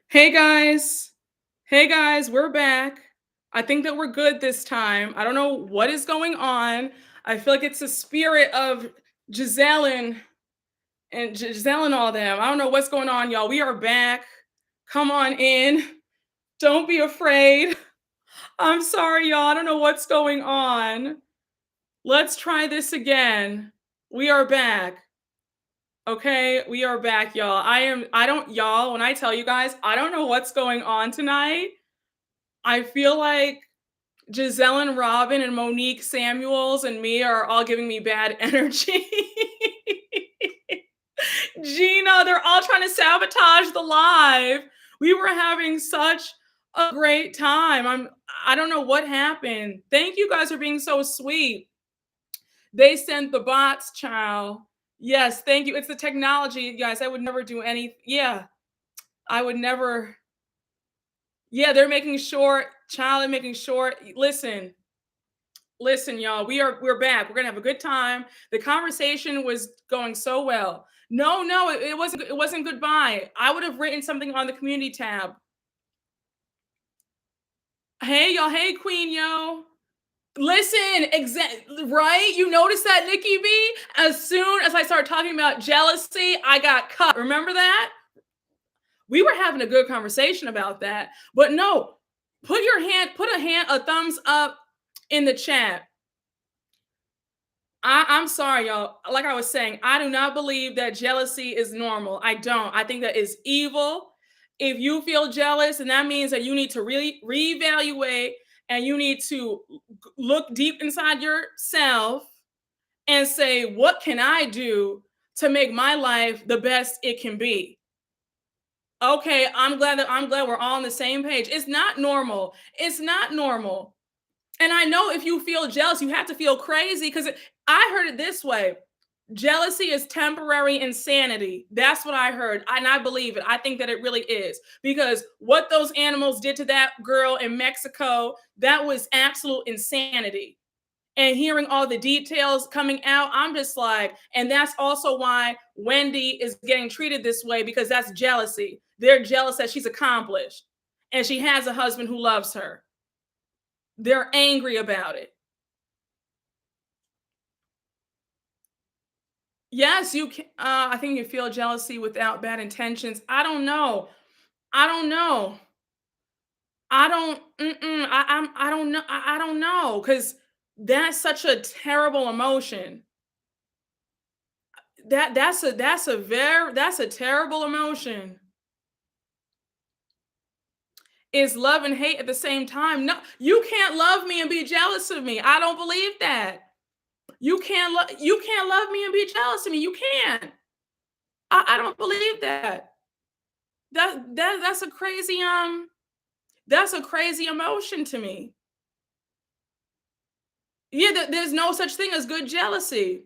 Hey guys. Hey guys, we're back. I think that we're good this time. I don't know what is going on. I feel like it's the spirit of Giselle and all them. I don't know what's going on, y'all. We are back. Come on in. Don't be afraid. I'm sorry, y'all. I don't know what's going on. Let's try this again. We are back. Okay, we are back, y'all. I don't, y'all, when I tell you guys, I don't know what's going on tonight. I feel like Giselle and Robin and Monique Samuels and me are all giving me bad energy. Gina, they're all trying to sabotage the live. We were having such a great time. I don't know what happened. Thank you guys for being so sweet. They sent the bots, child. Yes, thank you. It's the technology, guys. I would never do any. Yeah, I would never. Yeah, they're making sure, child, and making sure. Listen, y'all, we're back. We're gonna have a good time. The conversation was going so well. No, it wasn't goodbye. I would have written something on the community tab. Hey y'all, hey Queen, yo. Listen, right? You noticed that, Nikki B? As soon as I started talking about jealousy, I got cut. Remember that? We were having a good conversation about that. But no, put a thumbs up in the chat. I'm sorry, y'all. Like I was saying, I do not believe that jealousy is normal. I don't. I think that is evil. If you feel jealous, and that means that you need to really reevaluate and you need to look deep inside yourself and say, what can I do to make my life the best it can be? Okay, I'm glad we're all on the same page. It's not normal. It's not normal. And I know if you feel jealous, you have to feel crazy because I heard it this way. Jealousy is temporary insanity. That's what I heard. And I believe it. I think that it really is. Because what those animals did to that girl in Mexico, that was absolute insanity. And hearing all the details coming out, I'm just like, and that's also why Wendy is getting treated this way because that's jealousy. They're jealous that she's accomplished and she has a husband who loves her. They're angry about it. Yes, you can. I think you feel jealousy without bad intentions. I don't know. I don't know. I don't. I don't know. I don't know because that's such a terrible emotion. That's a terrible emotion. Is love and hate at the same time? No, you can't love me and be jealous of me. I don't believe that. You can't love me and be jealous of me. You can't. I don't believe that. That's a crazy emotion to me. Yeah, there's no such thing as good jealousy.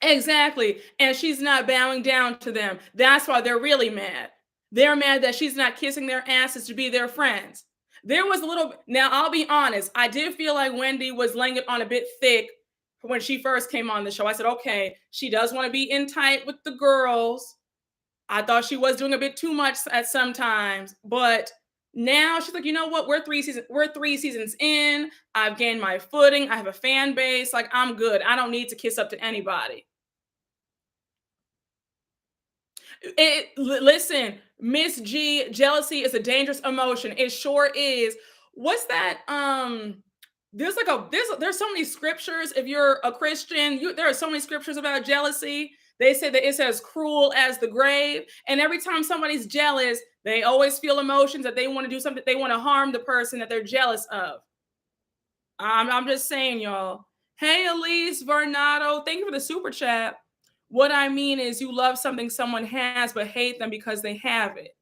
Exactly. And she's not bowing down to them. That's why they're really mad. They're mad that she's not kissing their asses to be their friends. There was a little, now I'll be honest, I did feel like Wendy was laying it on a bit thick when she first came on the show. I said, okay, she does want to be in tight with the girls. I thought she was doing a bit too much at sometimes, but now she's like, you know what? We're 3 seasons in. I've gained my footing. I have a fan base. Like I'm good. I don't need to kiss up to anybody. Listen, Miss G, jealousy is a dangerous emotion. It sure is. What's that? There's so many scriptures. If you're a Christian, there are so many scriptures about jealousy. They say that it's as cruel as the grave. And every time somebody's jealous, they always feel emotions that they want to do something, they want to harm the person that they're jealous of. I'm just saying, y'all. Hey, Elise Vernado, thank you for the super chat. What I mean is, you love something someone has, but hate them because they have it.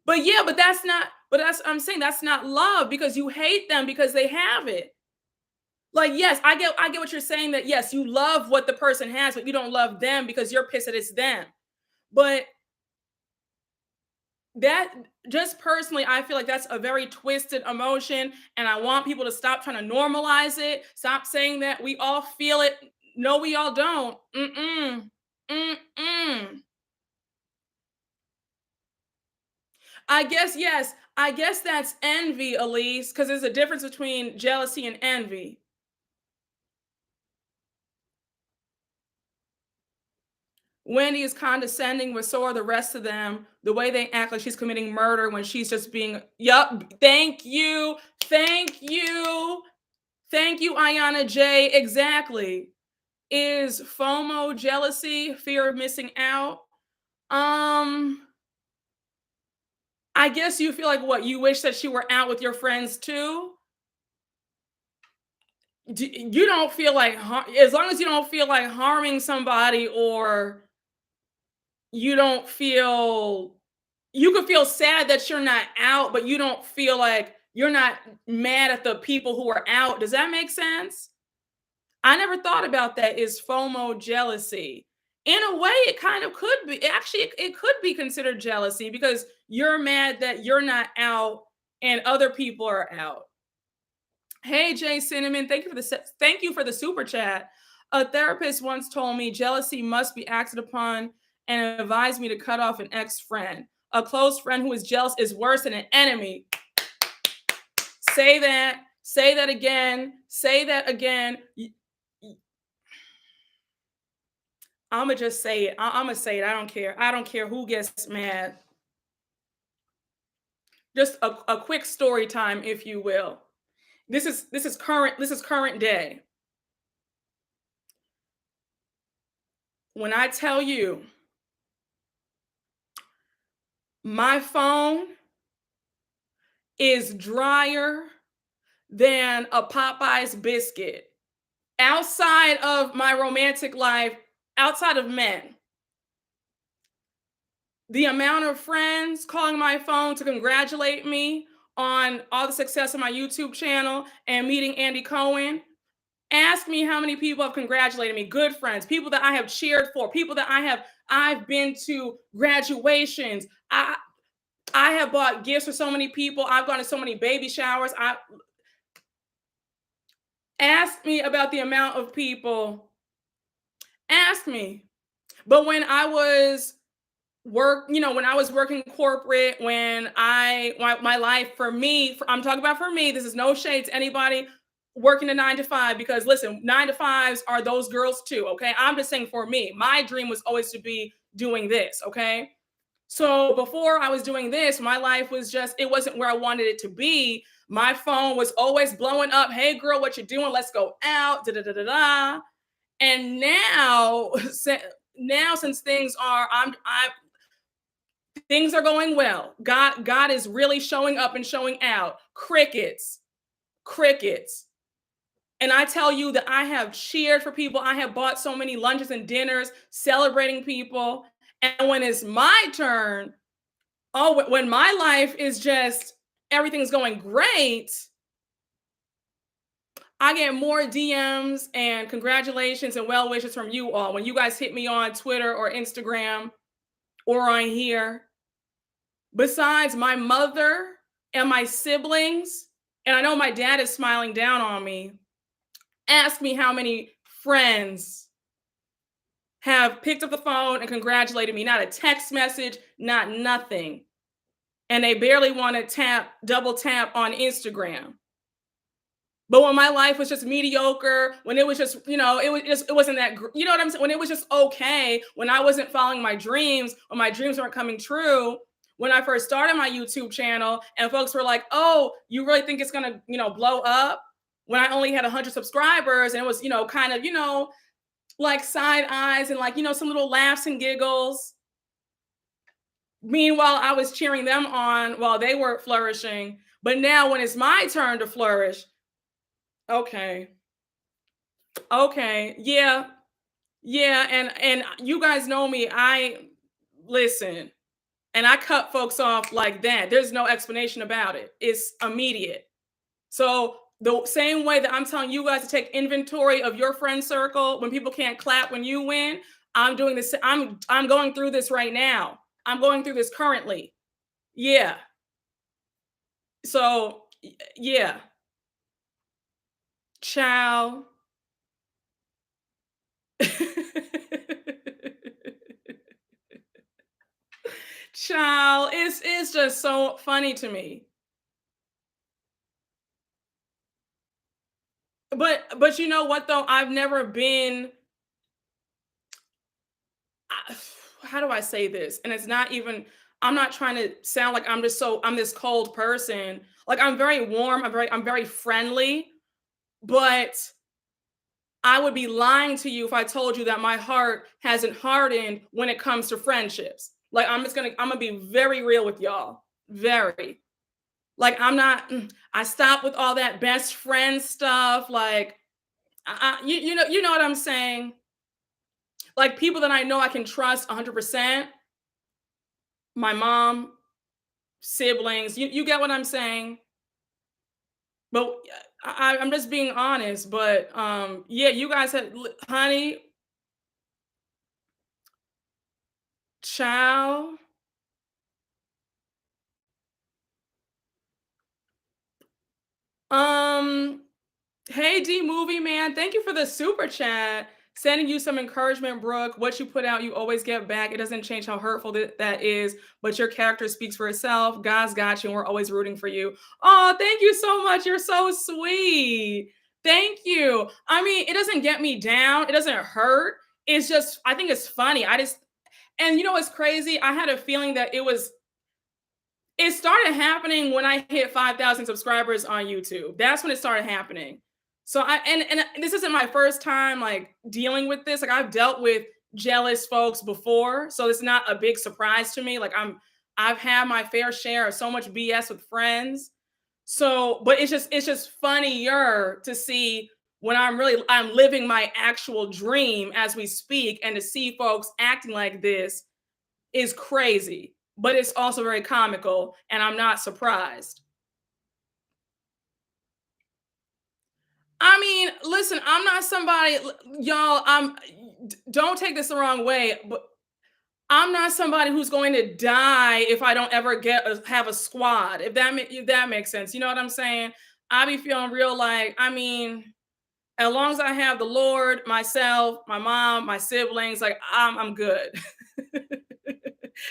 But yeah, but that's not. But I'm saying that's not love because you hate them because they have it. Like, yes, I get what you're saying. That yes, you love what the person has, but you don't love them because you're pissed that it's them. But that just personally, I feel like that's a very twisted emotion, and I want people to stop trying to normalize it. Stop saying that we all feel it. No, we all don't. Mm-mm. Mm-mm. I guess yes. I guess that's envy, Elise, because there's a difference between jealousy and envy. Wendy is condescending, but so are the rest of them. The way they act like she's committing murder when she's just being, yup, thank you. Thank you. Thank you, Ayana J. Exactly. Is FOMO jealousy, fear of missing out? Um, I guess you feel like what you wish that you were out with your friends too. You don't feel like as long as you don't feel like harming somebody, or you don't feel, you could feel sad that you're not out, but you don't feel like you're not mad at the people who are out. Does that make sense? I never thought about that. Is FOMO jealousy? In a way, it kind of could be. Actually, it could be considered jealousy because you're mad that you're not out and other people are out. Hey, Jay Cinnamon, thank you for the super chat. A therapist once told me jealousy must be acted upon and advised me to cut off an ex-friend. A close friend who is jealous is worse than an enemy. Say that. Say that again. Say that again. I'ma just say it. I'ma say it. I don't care. I don't care who gets mad. Just a quick story time, if you will. This is current day. When I tell you my phone is drier than a Popeye's biscuit. Outside of my romantic life, outside of men, the amount of friends calling my phone to congratulate me on all the success of my YouTube channel and meeting Andy Cohen. Ask me how many people have congratulated me. Good friends, people that I have cheered for, people that I've been to graduations. I have bought gifts for so many people. I've gone to so many baby showers. I Ask me about the amount of people. Ask me. But when I was when I was working corporate, when my life for me, I'm talking about for me, this is no shade to anybody working a 9 to 5, because listen, 9 to 5s are those girls too, okay? I'm just saying for me, my dream was always to be doing this, okay? So before I was doing this, my life was just, it wasn't where I wanted it to be. My phone was always blowing up. Hey girl, what you doing? Let's go out. Da da da da da. And now, since things are going well. God is really showing up and showing out. Crickets, crickets. And I tell you that I have cheered for people. I have bought so many lunches and dinners celebrating people. And when it's my turn, oh, when my life is just everything's going great, I get more DMs and congratulations and well wishes from you all. When you guys hit me on Twitter or Instagram or on here, besides my mother and my siblings, and I know my dad is smiling down on me, ask me how many friends have picked up the phone and congratulated me. Not a text message, not nothing. And they barely want to double tap on Instagram. But when my life was just mediocre, when it was just, it wasn't that, you know what I'm saying? When it was just okay, when I wasn't following my dreams, when my dreams weren't coming true, when I first started my YouTube channel and folks were like, oh, you really think it's going to, blow up? When I only had 100 subscribers and it was, kind of, like side eyes and like, some little laughs and giggles. Meanwhile, I was cheering them on while they were flourishing. But now when it's my turn to flourish, okay. Okay. Yeah. Yeah. And you guys know me. I listen, and I cut folks off like that. There's no explanation about it. It's immediate. So the same way that I'm telling you guys to take inventory of your friend circle when people can't clap when you win, I'm doing this. I'm going through this right now. I'm going through this currently. Yeah. So yeah. Ciao. Child, it's just so funny to me. But you know what though? I've never been I how do I say this? And it's not even I'm not trying to sound like I'm this cold person. Like I'm very warm, I'm very friendly, but I would be lying to you if I told you that my heart hasn't hardened when it comes to friendships. Like I'm gonna be very real with y'all. Very. Like I'm not I stopped with all that best friend stuff. Like you know what I'm saying? Like people that I know I can trust 100%, my mom, siblings, you get what I'm saying? But I'm just being honest, but yeah, you guys had honey, child. Um Hey D Movie Man, thank you for the super chat. Sending you some encouragement, Brooke. What you put out, you always get back. It doesn't change how hurtful that is, but your character speaks for itself. God's got you, and we're always rooting for you. Oh, thank you so much. You're so sweet. Thank you. I mean, it doesn't get me down. It doesn't hurt. It's just, I think it's funny. And you know what's crazy? I had a feeling that it started happening when I hit 5,000 subscribers on YouTube. That's when it started happening. So and this isn't my first time like dealing with this. Like I've dealt with jealous folks before, so it's not a big surprise to me. I've had my fair share of so much BS with friends. So, but it's just funnier to see when I'm living my actual dream as we speak, and to see folks acting like this is crazy, but it's also very comical, and I'm not surprised. I mean, listen, I'm not somebody, y'all. Don't take this the wrong way, but I'm not somebody who's going to die if I don't ever have a squad. If that makes sense, you know what I'm saying? I be feeling real like, I mean, as long as I have the Lord, myself, my mom, my siblings, like I'm good.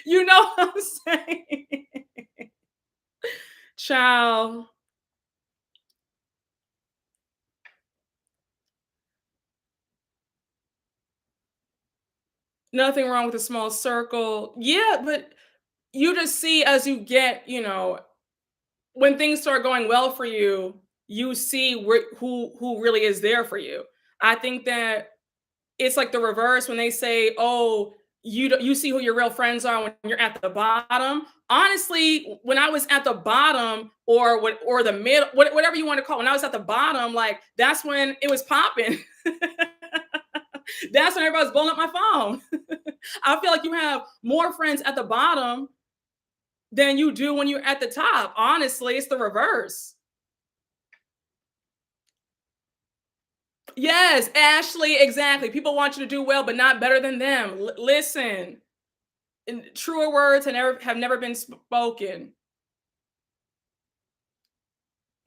You know what I'm saying? Child. Nothing wrong with a small circle. Yeah, but you just see as you get, when things start going well for you, you see who really is there for you. I think that it's like the reverse when they say, "Oh, you see who your real friends are when you're at the bottom." Honestly, when I was at the bottom, or the mid, whatever you want to call it, when I was at the bottom, like that's when it was popping. That's when everybody's blowing up my phone. I feel like you have more friends at the bottom than you do when you're at the top. Honestly, it's the reverse. Yes, Ashley, exactly. People want you to do well, but not better than them. Listen, truer words have never been spoken.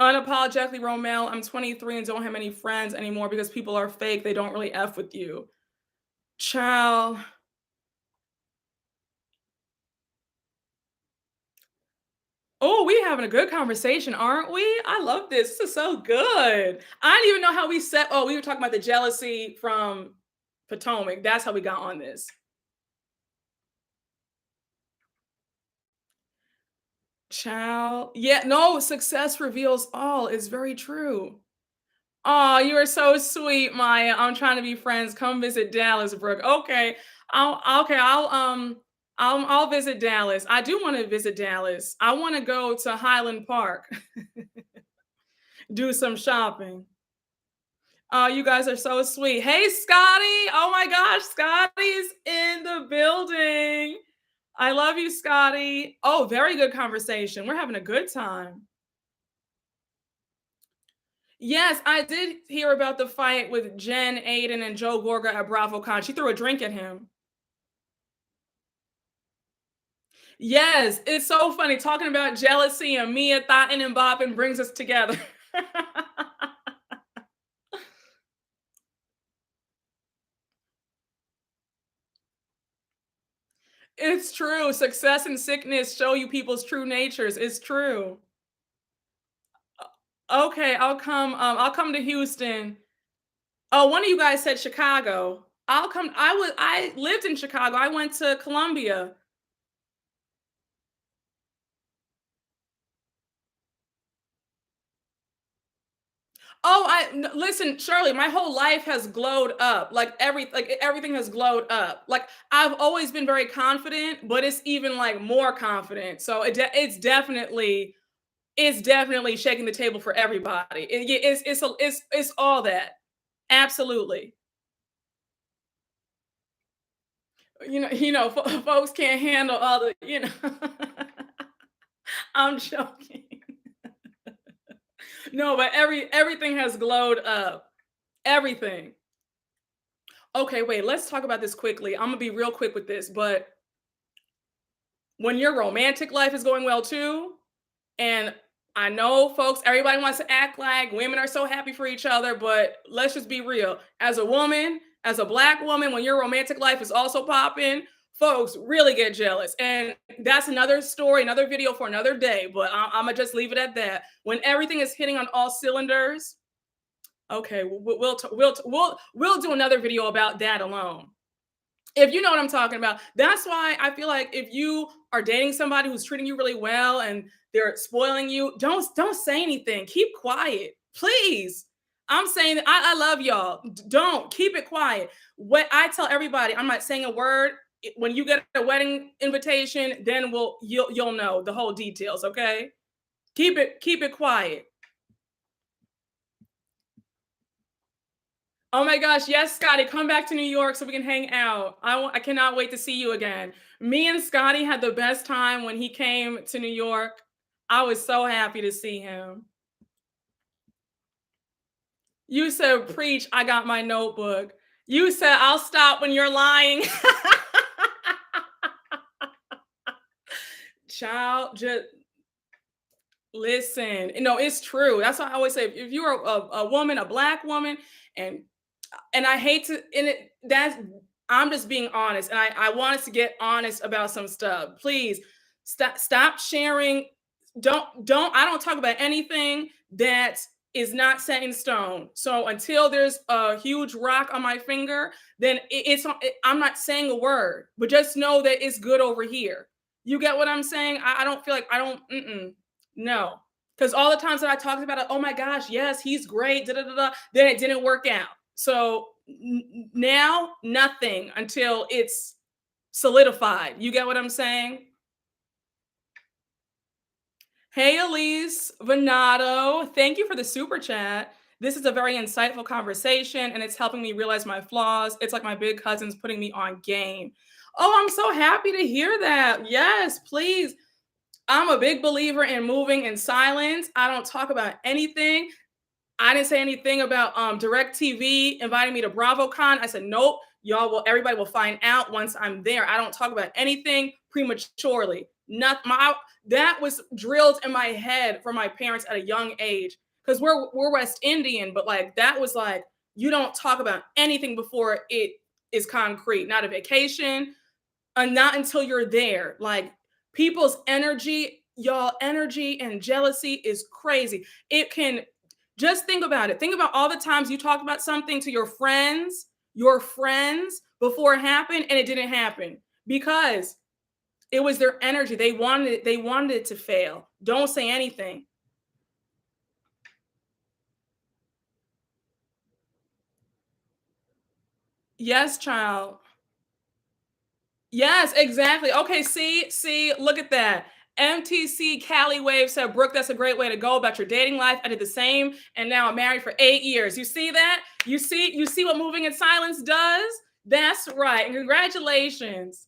Unapologetically, Romel, I'm 23 and don't have any friends anymore because people are fake. They don't really F with you. Child. Oh, we having a good conversation, aren't we? I love this. This is so good. I didn't even know how we set. Oh, we were talking about the jealousy from Potomac. That's how we got on this. Child. Yeah, no, success reveals all. It's very true. Oh, you are so sweet, Maya. I'm trying to be friends. Come visit Dallas, Brooke. Okay. I'll visit Dallas. I do want to visit Dallas. I want to go to Highland Park, do some shopping. Oh, you guys are so sweet. Hey, Scotty. Oh my gosh, Scotty's in the building. I love you, Scotty. Oh, very good conversation. We're having a good time. Yes, I did hear about the fight with Jen, Aiden, and Joe Gorga at BravoCon. She threw a drink at him. Yes, it's so funny talking about jealousy and Mia Thotton and Boppin brings us together. It's true. Success and sickness show you people's true natures. It's true. Okay, I'll come to Houston. Oh, one of you guys said Chicago. I'll come. I lived in Chicago. I went to Columbia. Listen, Shirley, my whole life has glowed up. Everything has glowed up. Like I've always been very confident, but it's even like more confident. So it's definitely shaking the table for everybody. It's all that. Absolutely. Folks can't handle all the. I'm joking. No, but everything has glowed up. Everything. Okay, wait, let's talk about this quickly. I'm gonna be real quick with this, but when your romantic life is going well too, and I know folks, everybody wants to act like women are so happy for each other, but let's just be real. As a woman, as a black woman, when your romantic life is also popping, folks really get jealous. And that's another story, another video for another day, but I'm gonna just leave it at that. When everything is hitting on all cylinders, okay, we'll do another video about that alone. If you know what I'm talking about. That's why I feel like if you are dating somebody who's treating you really well and they're spoiling you, don't say anything. Keep quiet, please. I'm saying that I love y'all. Don't keep it quiet. What I tell everybody, I'm not saying a word. When you get a wedding invitation, then you'll know the whole details. Okay, keep it quiet. Oh my gosh, yes, Scotty, come back to New York so we can hang out. I cannot wait to see you again. Me and Scotty had the best time when he came to New York. I was so happy to see him. You said, preach, I got my notebook. You said, I'll stop when you're lying. Child, just listen. No, it's true. That's why I always say if you're a woman, a black woman, and I hate to and it that's I'm just being honest and I want us to get honest about some stuff. Please stop sharing. I don't talk about anything that is not set in stone. So until there's a huge rock on my finger, then I'm not saying a word, but just know that it's good over here. You get what I'm saying? I don't feel like I don't no. Because all the times that I talked about it, oh my gosh, yes, he's great, da da da da, then it didn't work out. So now nothing until it's solidified. You get what I'm saying? Hey, Elise Venato, thank you for the super chat. This is a very insightful conversation and it's helping me realize my flaws. It's like my big cousin's putting me on game. Oh, I'm so happy to hear that. Yes, please. I'm a big believer in moving in silence. I don't talk about anything. I didn't say anything about DirecTV inviting me to BravoCon. I said, nope, everybody will find out once I'm there. I don't talk about anything prematurely. Not my That was drilled in my head from my parents at a young age. Because we're West Indian, but like that was like, you don't talk about anything before it is concrete, not a vacation, and not until you're there. Like people's energy, y'all energy and jealousy is crazy. It can just think about it. Think about all the times you talked about something to your friends before it happened and it didn't happen because it was their energy. They wanted it to fail. Don't say anything. Yes, child. Yes, exactly. Okay, see, look at that. MTC Cali Wave said, Brooke, that's a great way to go about your dating life. I did the same, and now I'm married for 8 years. You see that? You see what moving in silence does? That's right. And congratulations.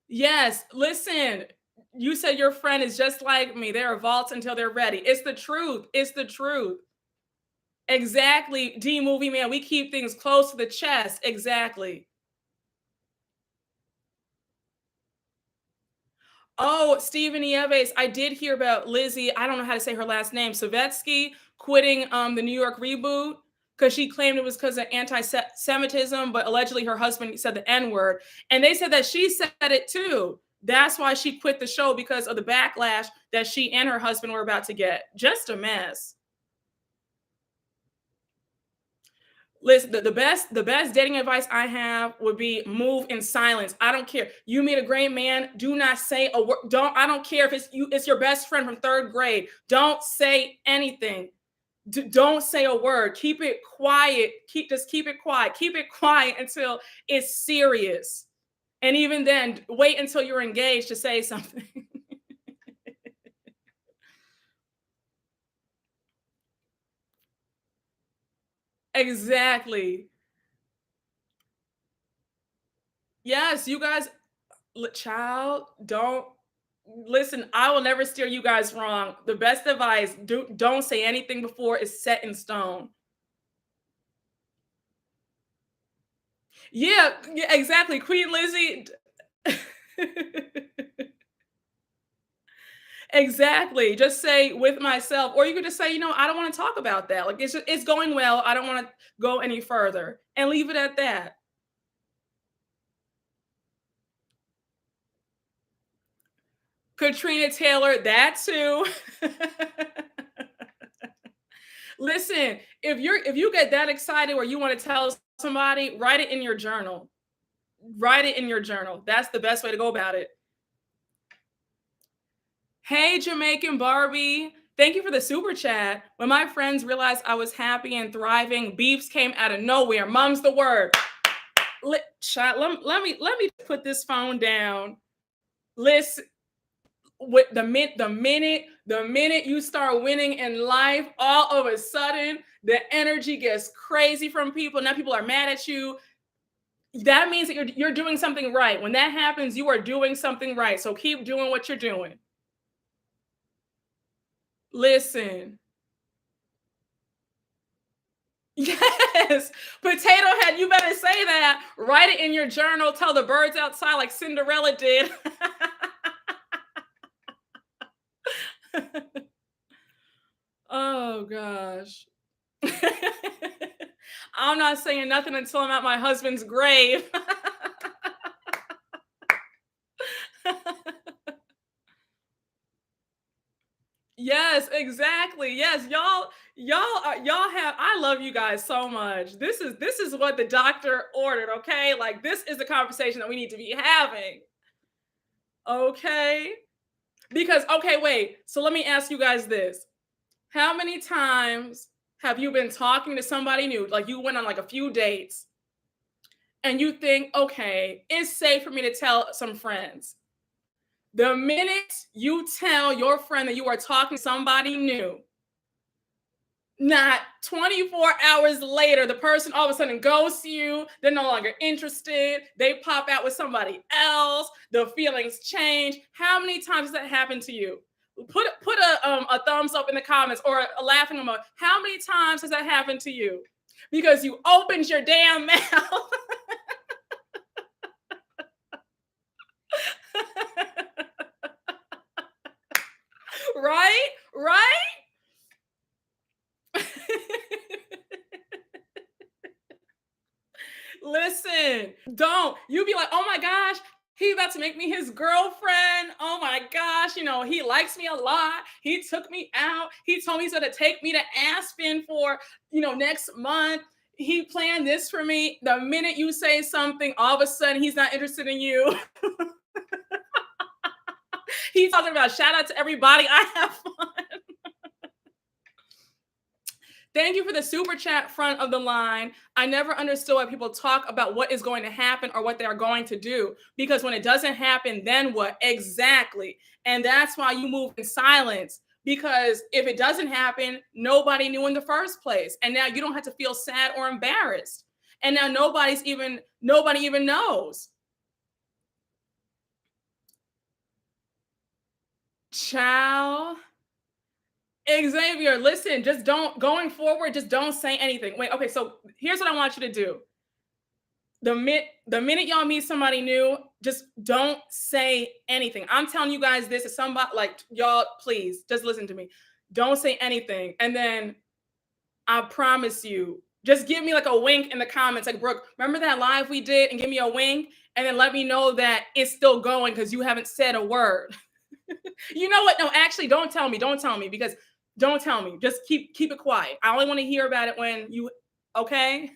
Yes, listen. You said your friend is just like me. They're vaults until they're ready. It's the truth. It's the truth. Exactly. D movie man, we keep things close to the chest. Exactly. Oh, Stephen Nieves, I did hear about Lizzie. I don't know how to say her last name. Savetsky quitting the New York reboot. because she claimed it was because of anti-Semitism, but allegedly her husband said the N-word. And they said that she said it too. That's why she quit the show, because of the backlash that she and her husband were about to get. Just a mess. Listen, the best dating advice I have would be move in silence. I don't care. You meet a great man, do not say a word. I don't care if it's your best friend from third grade. Don't say anything. Don't say a word. Keep it quiet. Keep it quiet. Keep it quiet until it's serious. And even then, wait until you're engaged to say something. Exactly. Yes, you guys, child, don't listen. I will never steer you guys wrong. The best advice: don't say anything before it's set in stone. Yeah, yeah, exactly. Queen Lizzie. Exactly. Just say with myself, or you could just say, I don't want to talk about that. Like it's going well. I don't want to go any further, and leave it at that. Katrina Taylor, that too. Listen, if you get that excited or you want to tell somebody, write it in your journal. Write it in your journal. That's the best way to go about it. Hey, Jamaican Barbie. Thank you for the super chat. When my friends realized I was happy and thriving, beefs came out of nowhere. Mum's the word. Let me put this phone down. Listen, with the minute you start winning in life, all of a sudden the energy gets crazy from people. Now people are mad at you. That means that you're doing something right. When that happens, you are doing something right. So keep doing what you're doing. Listen. Yes. Potato Head, you better say that. Write it in your journal. Tell the birds outside like Cinderella did. Oh gosh. I'm not saying nothing until I'm at my husband's grave. Yes, exactly. Yes, y'all have, I love you guys so much. This is what the doctor ordered, okay? Like this is the conversation that we need to be having. Okay? Because okay, wait. So let me ask you guys this. How many times have you been talking to somebody new? Like you went on like a few dates and you think, okay, it's safe for me to tell some friends. The minute you tell your friend that you are talking to somebody new, not 24 hours later, the person all of a sudden ghosts you. They're no longer interested. They pop out with somebody else. The feelings change. How many times has that happened to you? Put a thumbs up in the comments or a laughing emoji. How many times has that happened to you? Because you opened your damn mouth. Right? Right? Listen, don't. You be like, oh my gosh, he about to make me his girlfriend. Oh my gosh, he likes me a lot. He took me out. He told me he's gonna take me to Aspen for, next month. He planned this for me. The minute you say something, all of a sudden he's not interested in you. He's talking about shout out to everybody. I have fun. Thank you for the super chat front of the line. I never understood why people talk about what is going to happen or what they are going to do. Because when it doesn't happen, then what? Exactly. And that's why you move in silence. Because if it doesn't happen, nobody knew in the first place. And now you don't have to feel sad or embarrassed. And now nobody even knows. Ciao. Xavier, listen, going forward, just don't say anything. Wait, okay, so here's what I want you to do. The minute y'all meet somebody new, just don't say anything. I'm telling you guys this is somebody, like, y'all, please, just listen to me. Don't say anything. And then I promise you, Just give me like a wink in the comments, like, Brooke, remember that live we did, and give me a wink, and then let me know that it's still going because you haven't said a word. You know what? No, actually, don't tell me. Don't tell me because don't tell me. Just keep it quiet. I only want to hear about it when you. Okay.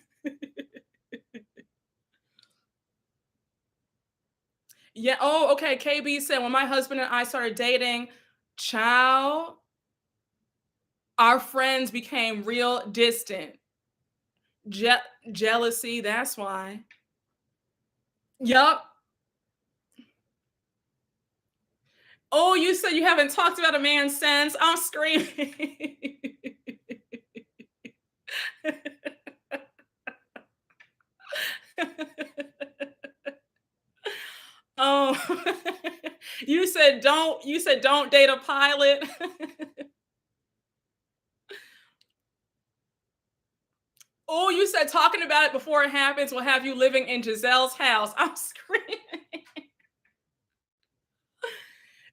Yeah. Oh, okay. KB said when my husband and I started dating, child, our friends became real distant. Je- Jealousy. That's why. Yup. Oh, you said you haven't talked about a man since. I'm screaming. Oh, you said don't date a pilot. Oh, you said talking about it before it happens will have you living in Giselle's house. I'm screaming.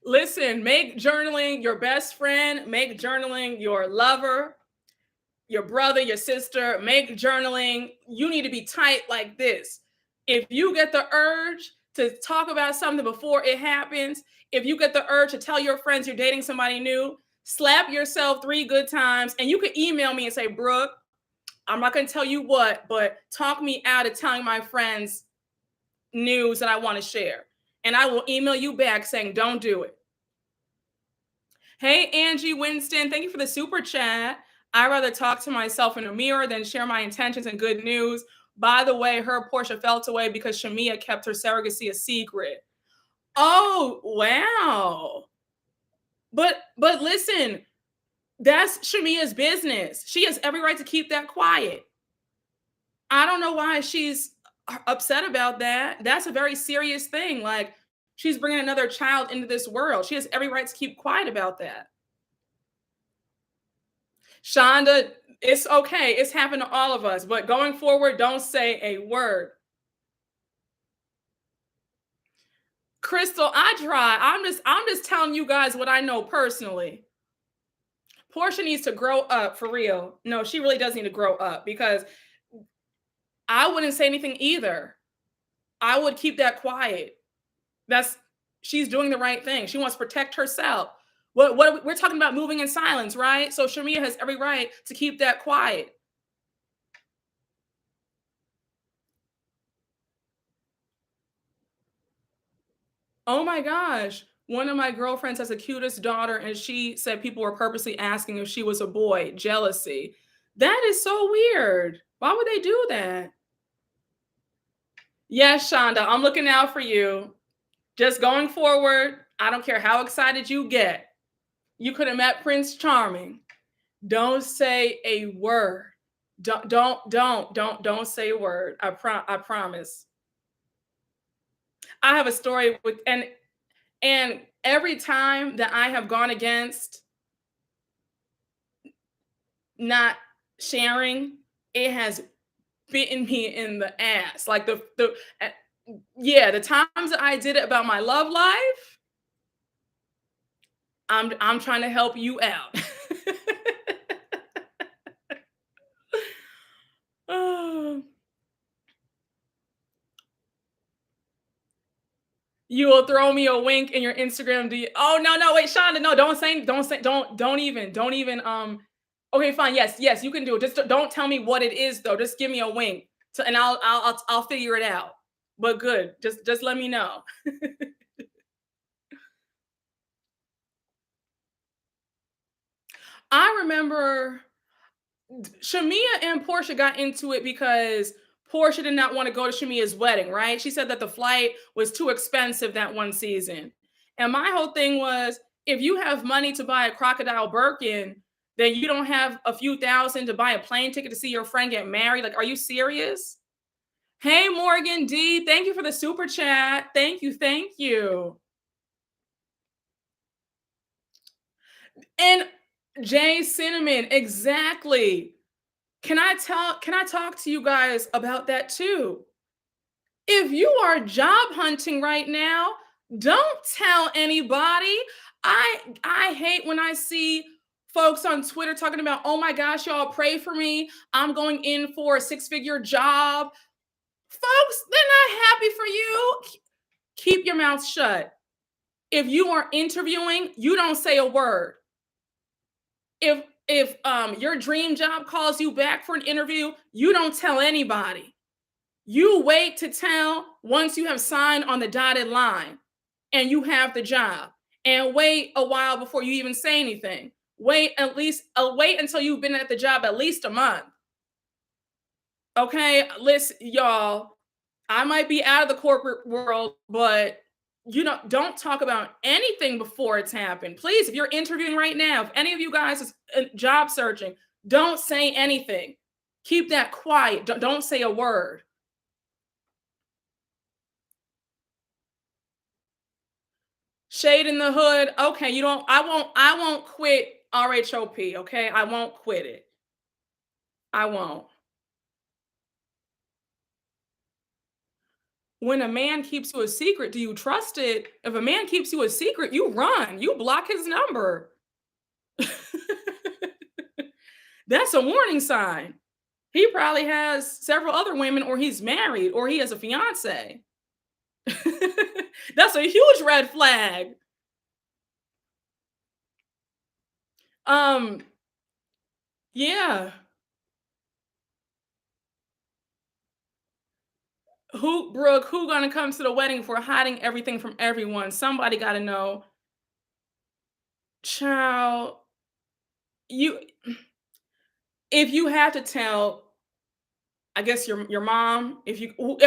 Listen, make journaling your best friend, make journaling your lover, your brother, your sister, make journaling. You need to be tight like this. If you get the urge to talk about something before it happens, if you get the urge to tell your friends you're dating somebody new, slap yourself 3 good times. And you can email me and say, Brooke, I'm not going to tell you what, but talk me out of telling my friends news that I want to share. And I will email you back saying, don't do it. Hey, Angie Winston, thank you for the super chat. I rather talk to myself in a mirror than share my intentions and good news. By the way, her Portia felt away because Shamia kept her surrogacy a secret. Oh, wow. But listen, that's Shamia's business. She has every right to keep that quiet. I don't know why she's upset about that. That's a very serious thing. Like, she's bringing another child into this world. She has every right to keep quiet about that. Shonda, it's okay. It's happened to all of us. But going forward, don't say a word. Crystal, I try. I'm just telling you guys what I know personally. Portia needs to grow up for real. No, she really does need to grow up because I wouldn't say anything either. I would keep that quiet. That's she's doing the right thing. She wants to protect herself. What we're talking about moving in silence, right? So Shamia has every right to keep that quiet. Oh my gosh. One of my girlfriends has the cutest daughter, and she said people were purposely asking if she was a boy. Jealousy. That is so weird. Why would they do that? Yes, Shonda, I'm looking out for you. Just going forward, I don't care how excited you get. You could have met Prince Charming. Don't say a word. Don't say a word. I promise. I have a story with and every time that I have gone against not sharing, it has bitten me in the ass. Like uh, yeah, the times that I did it about my love life, I'm trying to help you out. Oh, you will throw me a wink in your Instagram. Oh no, wait, Shonda, no, don't even. Okay, fine, yes, you can do it. Just don't tell me what it is though. Just give me a wink, and I'll figure it out. But good, just let me know. I remember Shamia and Portia got into it because Portia did not want to go to Shamia's wedding, right? She said that the flight was too expensive that one season. And my whole thing was if you have money to buy a crocodile Birkin, then you don't have a few thousand to buy a plane ticket to see your friend get married. Like, are you serious? Hey, Morgan D, thank you for the super chat. Thank you, thank you. And Jay Cinnamon, exactly. Can I talk to you guys about that too? If you are job hunting right now, don't tell anybody. I hate when I see Folks on Twitter talking about, oh my gosh, y'all pray for me. I'm going in for a six-figure job. Folks, they're not happy for you. Keep your mouth shut. If you are interviewing, you don't say a word. If your dream job calls you back for an interview, you don't tell anybody. You wait to tell once you have signed on the dotted line and you have the job. And wait a while before you even say anything. Wait until you've been at the job at least a month. Okay, listen, y'all. I might be out of the corporate world, but don't talk about anything before it's happened. Please, if you're interviewing right now, if any of you guys is job searching, don't say anything. Keep that quiet. Don't say a word. Shade in the hood. Okay, you don't. I won't quit RHOP. Okay, I won't quit it. I won't. When a man keeps you a secret, do you trust it? If a man keeps you a secret, you run. You block his number. That's a warning sign. He probably has several other women, or he's married, or he has a fiance. That's a huge red flag. Um, yeah. Brooke, who gonna come to the wedding for hiding everything from everyone? Somebody gotta know. Child, you if you have to tell, I guess your mom, if you're going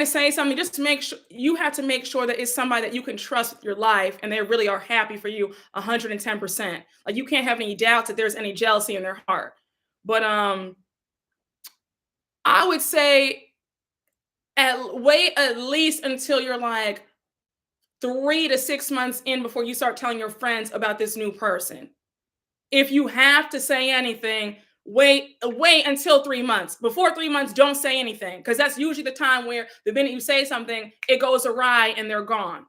to say something, just to make sure you have to make sure that it's somebody that you can trust with your life and they really are happy for you 110%. Like you can't have any doubts that there's any jealousy in their heart. But I would say wait at least until you're like 3 to 6 months in before you start telling your friends about this new person. If you have to say anything, wait until 3 months. Before 3 months, don't say anything, because that's usually the time where the minute you say something, it goes awry and they're gone.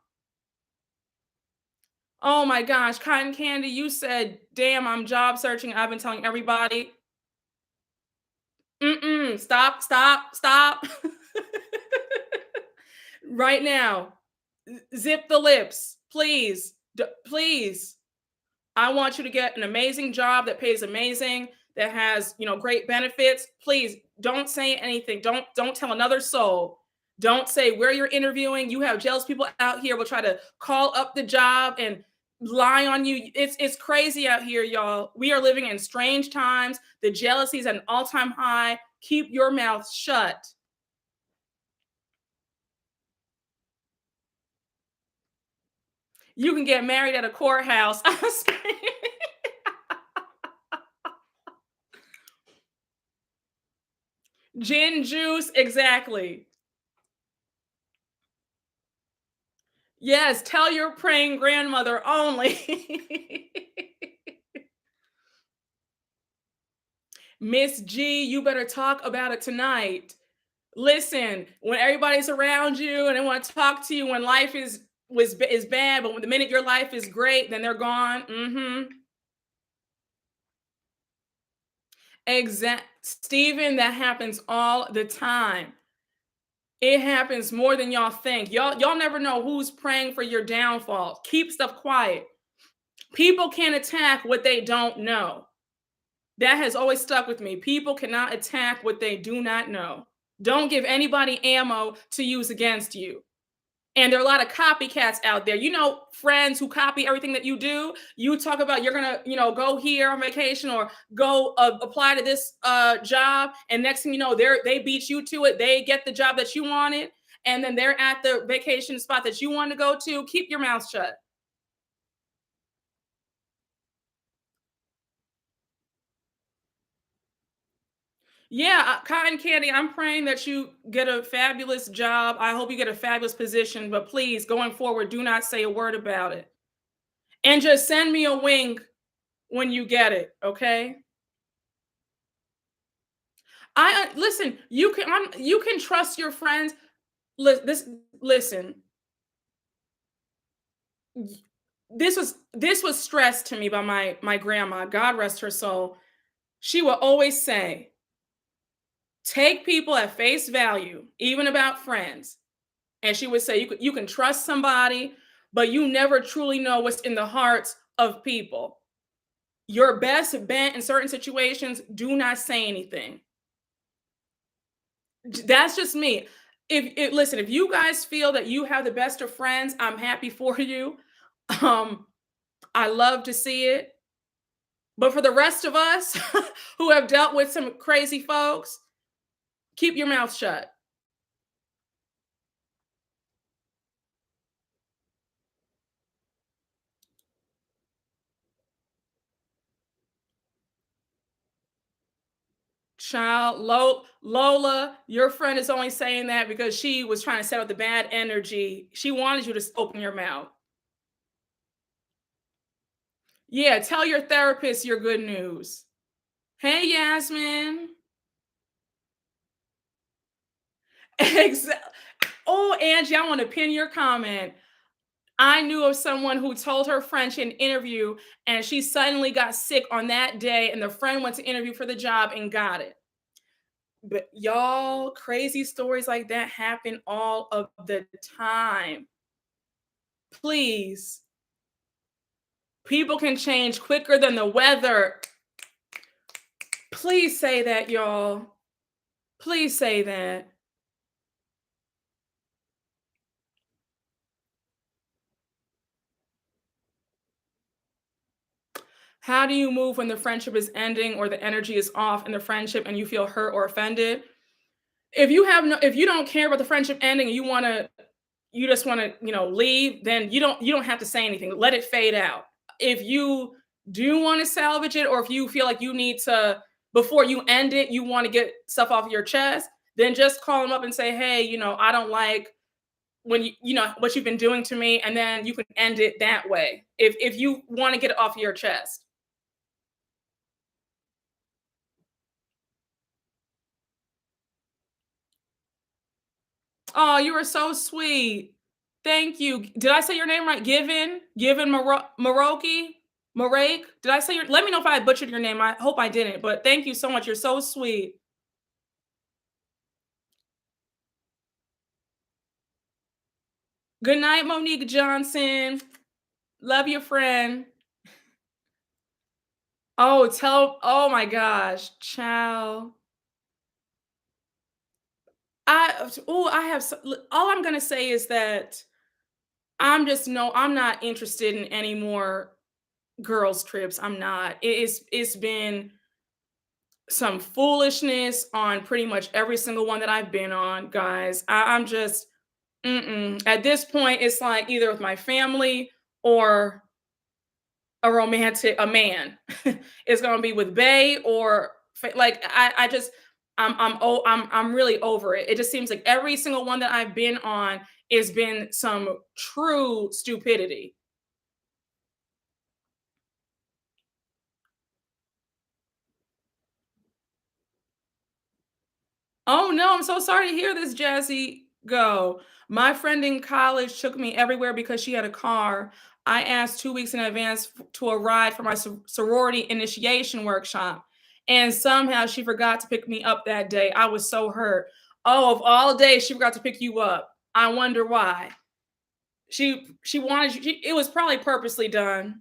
Oh my gosh, Cotton Candy, you said, damn, I'm job searching. I've been telling everybody. Stop, stop, stop. Right now. Zip the lips, please. Please. I want you to get an amazing job that pays amazing, that has, great benefits. Please don't say anything. Don't tell another soul. Don't say where you're interviewing. You have jealous people out here will try to call up the job and lie on you. It's crazy out here, y'all. We are living in strange times. The jealousy is at an all-time high. Keep your mouth shut. You can get married at a courthouse. Gin juice, exactly. Yes, tell your praying grandmother only. Miss G, you better talk about it tonight. Listen, when everybody's around you and they want to talk to you when life is bad, but when the minute your life is great, then they're gone. Exact, Stephen, that happens all the time. It happens more than y'all think. Y'all never know who's praying for your downfall. Keep stuff quiet. People can't attack what they don't know. That has always stuck with me. People cannot attack what they do not know. Don't give anybody ammo to use against you. And there are a lot of copycats out there. Friends who copy everything that you do. You talk about you're gonna, go here on vacation or go apply to this job, and next thing you know, they beat you to it. They get the job that you wanted, and then they're at the vacation spot that you want to go to. Keep your mouth shut. Yeah, Cotton Candy, I'm praying that you get a fabulous job. I hope you get a fabulous position, but please, going forward, do not say a word about it. And just send me a wink when you get it, okay? Listen, you can trust your friends. Listen, this was stressed to me by my grandma, God rest her soul. She will always say, "Take people at face value, even about friends." And she would say, "You can trust somebody, but you never truly know what's in the hearts of people. Your best bet in certain situations, do not say anything." That's just me. If listen, if you guys feel that you have the best of friends, I'm happy for you. Um, I love to see it. But for the rest of us who have dealt with some crazy folks, keep your mouth shut. Child, Lola, your friend is only saying that because she was trying to set up the bad energy. She wanted you to open your mouth. Yeah, tell your therapist your good news. Hey, Yasmin. Exactly. Oh, Angie, I want to pin your comment. I knew of someone who told her friend she had an interview and she suddenly got sick on that day, and the friend went to interview for the job and got it. But y'all, crazy stories like that happen all of the time. Please, people can change quicker than the weather. Please say that, y'all. Please say that. How do you move when the friendship is ending or the energy is off in the friendship and you feel hurt or offended? If you don't care about the friendship ending and you just want to, leave, then you don't have to say anything. Let it fade out. If you do want to salvage it, or if you feel like you need to, before you end it, you want to get stuff off your chest, then just call them up and say, "Hey, I don't like when you know what you've been doing to me," and then you can end it that way. If you want to get it off your chest. Oh, you were so sweet. Thank you. Did I say your name right? Given Maroki? Marake? Did I say your Let me know if I butchered your name. I hope I didn't, but thank you so much. You're so sweet. Good night, Monique Johnson. Love your friend. Oh my gosh. Ciao. I have all I'm going to say is that I'm not interested in any more girls trips. I'm not. It's been some foolishness on pretty much every single one that I've been on, guys. I'm just at this point, it's like either with my family or a man. It's gonna be with Bay or like I just I'm really over it. It just seems like every single one that I've been on has been some true stupidity. Oh no, I'm so sorry to hear this, Jazzy. Go. My friend in college took me everywhere because she had a car. I asked 2 weeks in advance to a ride for my sorority initiation workshop, and somehow she forgot to pick me up that day. I was so hurt. Oh, of all days, she forgot to pick you up. I wonder why. She wanted you. It was probably purposely done.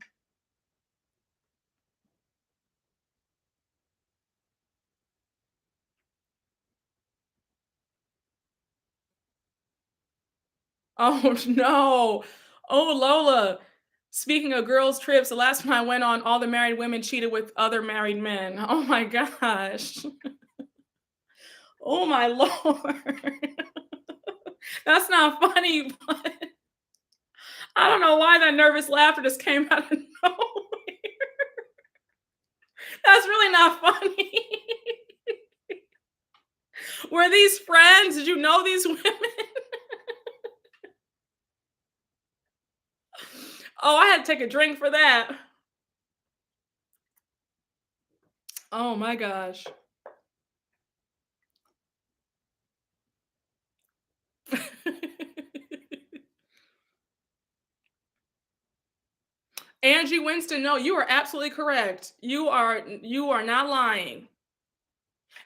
Oh, no. Oh, Lola. Speaking of girls' trips, the last time I went on, all the married women cheated with other married men. Oh my gosh. Oh my Lord. That's not funny, but I don't know why that nervous laughter just came out of nowhere. That's really not funny. Were these friends? Did you know these women? Oh, I had to take a drink for that. Oh my gosh. Bougie Winston, no, you are absolutely correct. You are not lying.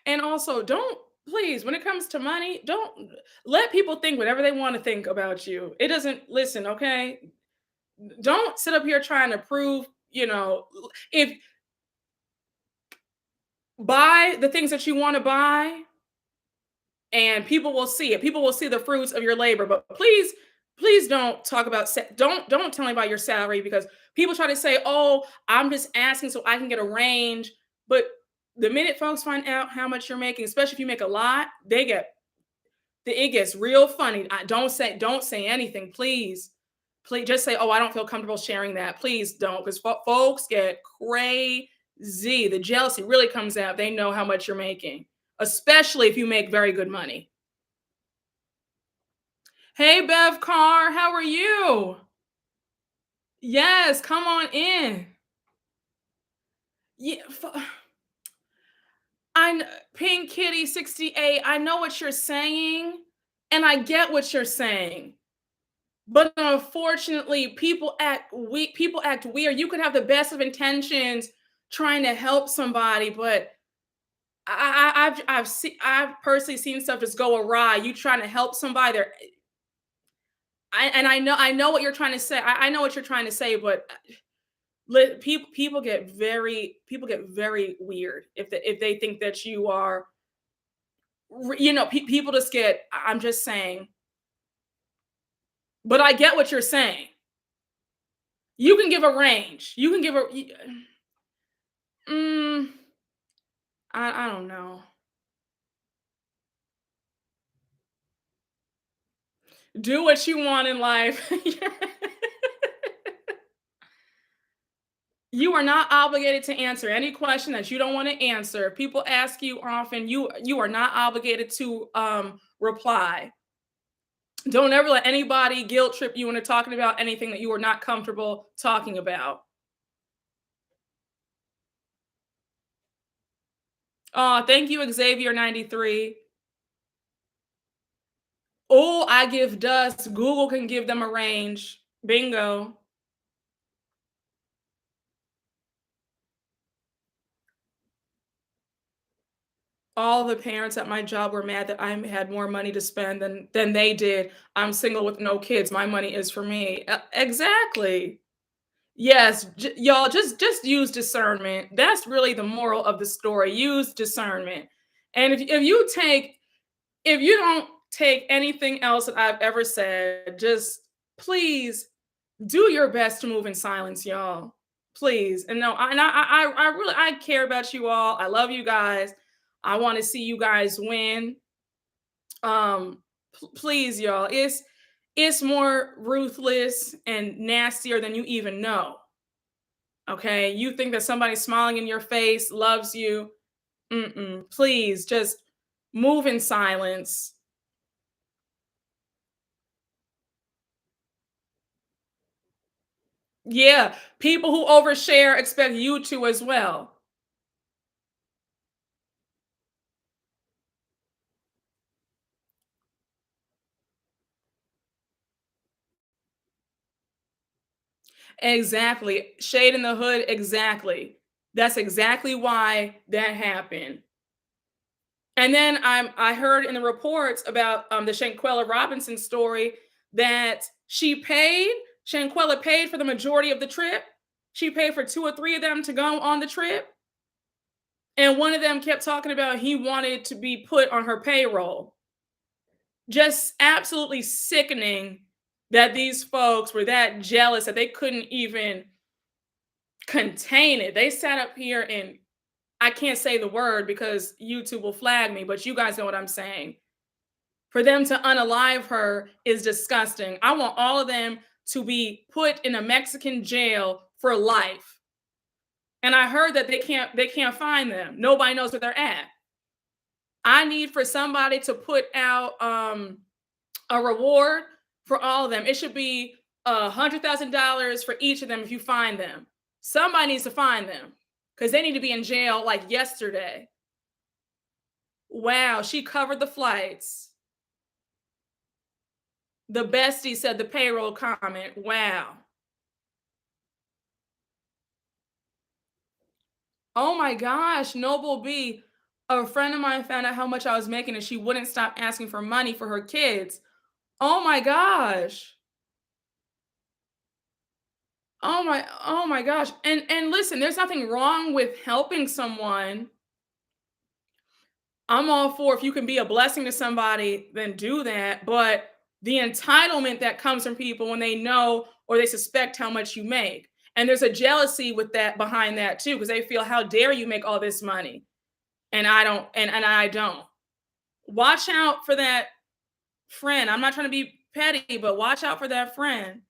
And also, don't please, when it comes to money, don't let people think whatever they want to think about you. It doesn't listen, okay? Don't sit up here trying to prove, if buy the things that you want to buy and people will see it. People will see the fruits of your labor. But please don't talk about don't tell me about your salary because people try to say, "Oh, I'm just asking so I can get a range." But the minute folks find out how much you're making, especially if you make a lot, it gets real funny. Don't say anything, please. Please just say, "Oh, I don't feel comfortable sharing that." Please don't, because folks get crazy. The jealousy really comes out. They know how much you're making, especially if you make very good money. Hey, Bev Carr, how are you? Yes, come on in. Yeah, Pink Kitty 68. I know what you're saying, and I get what you're saying. But unfortunately, people act weird. You could have the best of intentions trying to help somebody, but I've personally seen stuff just go awry. You trying to help somebody, I know what you're trying to say. I know what you're trying to say, but people get very weird if they think that you are, people just get. I'm just saying, but I get what you're saying. You can give a range. You can give a. Mm, I don't know. Do what you want in life. You are not obligated to answer any question that you don't want to answer. People ask you often, you are not obligated to reply. Don't ever let anybody guilt trip you into talking about anything that you are not comfortable talking about. Oh, thank you, Xavier 93. Oh, I give dust. Google can give them a range. Bingo. All the parents at my job were mad that I had more money to spend than they did. I'm single with no kids. My money is for me. Exactly. Yes, y'all just use discernment. That's really the moral of the story. Use discernment. And if you don't take anything else that I've ever said, just please do your best to move in silence, y'all. Please. And no, I really I care about you all. I love you guys. I want to see you guys win. Please, y'all. It's more ruthless and nastier than you even know. Okay, you think that somebody smiling in your face loves you. Mm-mm. Please just move in silence. Yeah, people who overshare expect you to as well. Exactly. Shade in the hood, exactly. That's exactly why that happened. And then I heard in the reports about the Shanquella Robinson story that Shanquella paid for the majority of the trip. She paid for two or three of them to go on the trip. And one of them kept talking about he wanted to be put on her payroll. Just absolutely sickening that these folks were that jealous that they couldn't even contain it. They sat up here and I can't say the word because YouTube will flag me, but you guys know what I'm saying. For them to unalive her is disgusting. I want all of them to be put in a Mexican jail for life. And I heard that they can't find them. Nobody knows where they're at. I need for somebody to put out a reward for all of them. It should be $100,000 for each of them if you find them. Somebody needs to find them because they need to be in jail like yesterday. Wow, she covered the flights. The bestie said the payroll comment. Wow. Oh my gosh, Noble B. A friend of mine found out how much I was making and she wouldn't stop asking for money for her kids. Oh my gosh. Oh my gosh. And listen, there's nothing wrong with helping someone. I'm all for if you can be a blessing to somebody, then do that. But the entitlement that comes from people when they know or they suspect how much you make. And there's a jealousy with that behind that too, because they feel, how dare you make all this money? And I don't, and I don't. Watch out for that friend. I'm not trying to be petty, but watch out for that friend.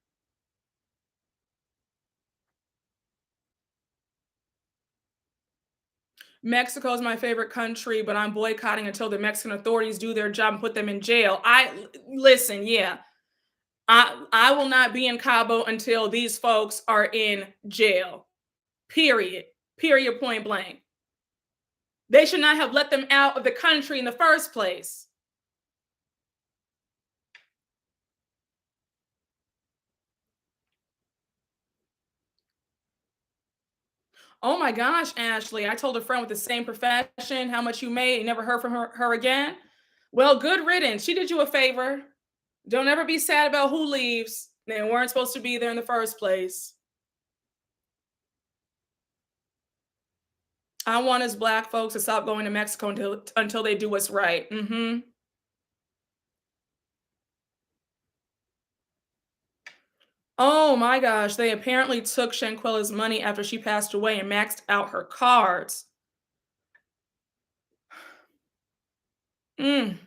Mexico is my favorite country, but I'm boycotting until the Mexican authorities do their job and put them in jail. I listen, yeah. I will not be in Cabo until these folks are in jail. Period. Period, point blank. They should not have let them out of the country in the first place. Oh my gosh, Ashley. I told a friend with the same profession how much you made and never heard from her again. Well, good riddance. She did you a favor. Don't ever be sad about who leaves. They weren't supposed to be there in the first place. I want us black folks to stop going to Mexico until they do what's right. Oh my gosh, they apparently took Shanquella's money after she passed away and maxed out her cards. Mm.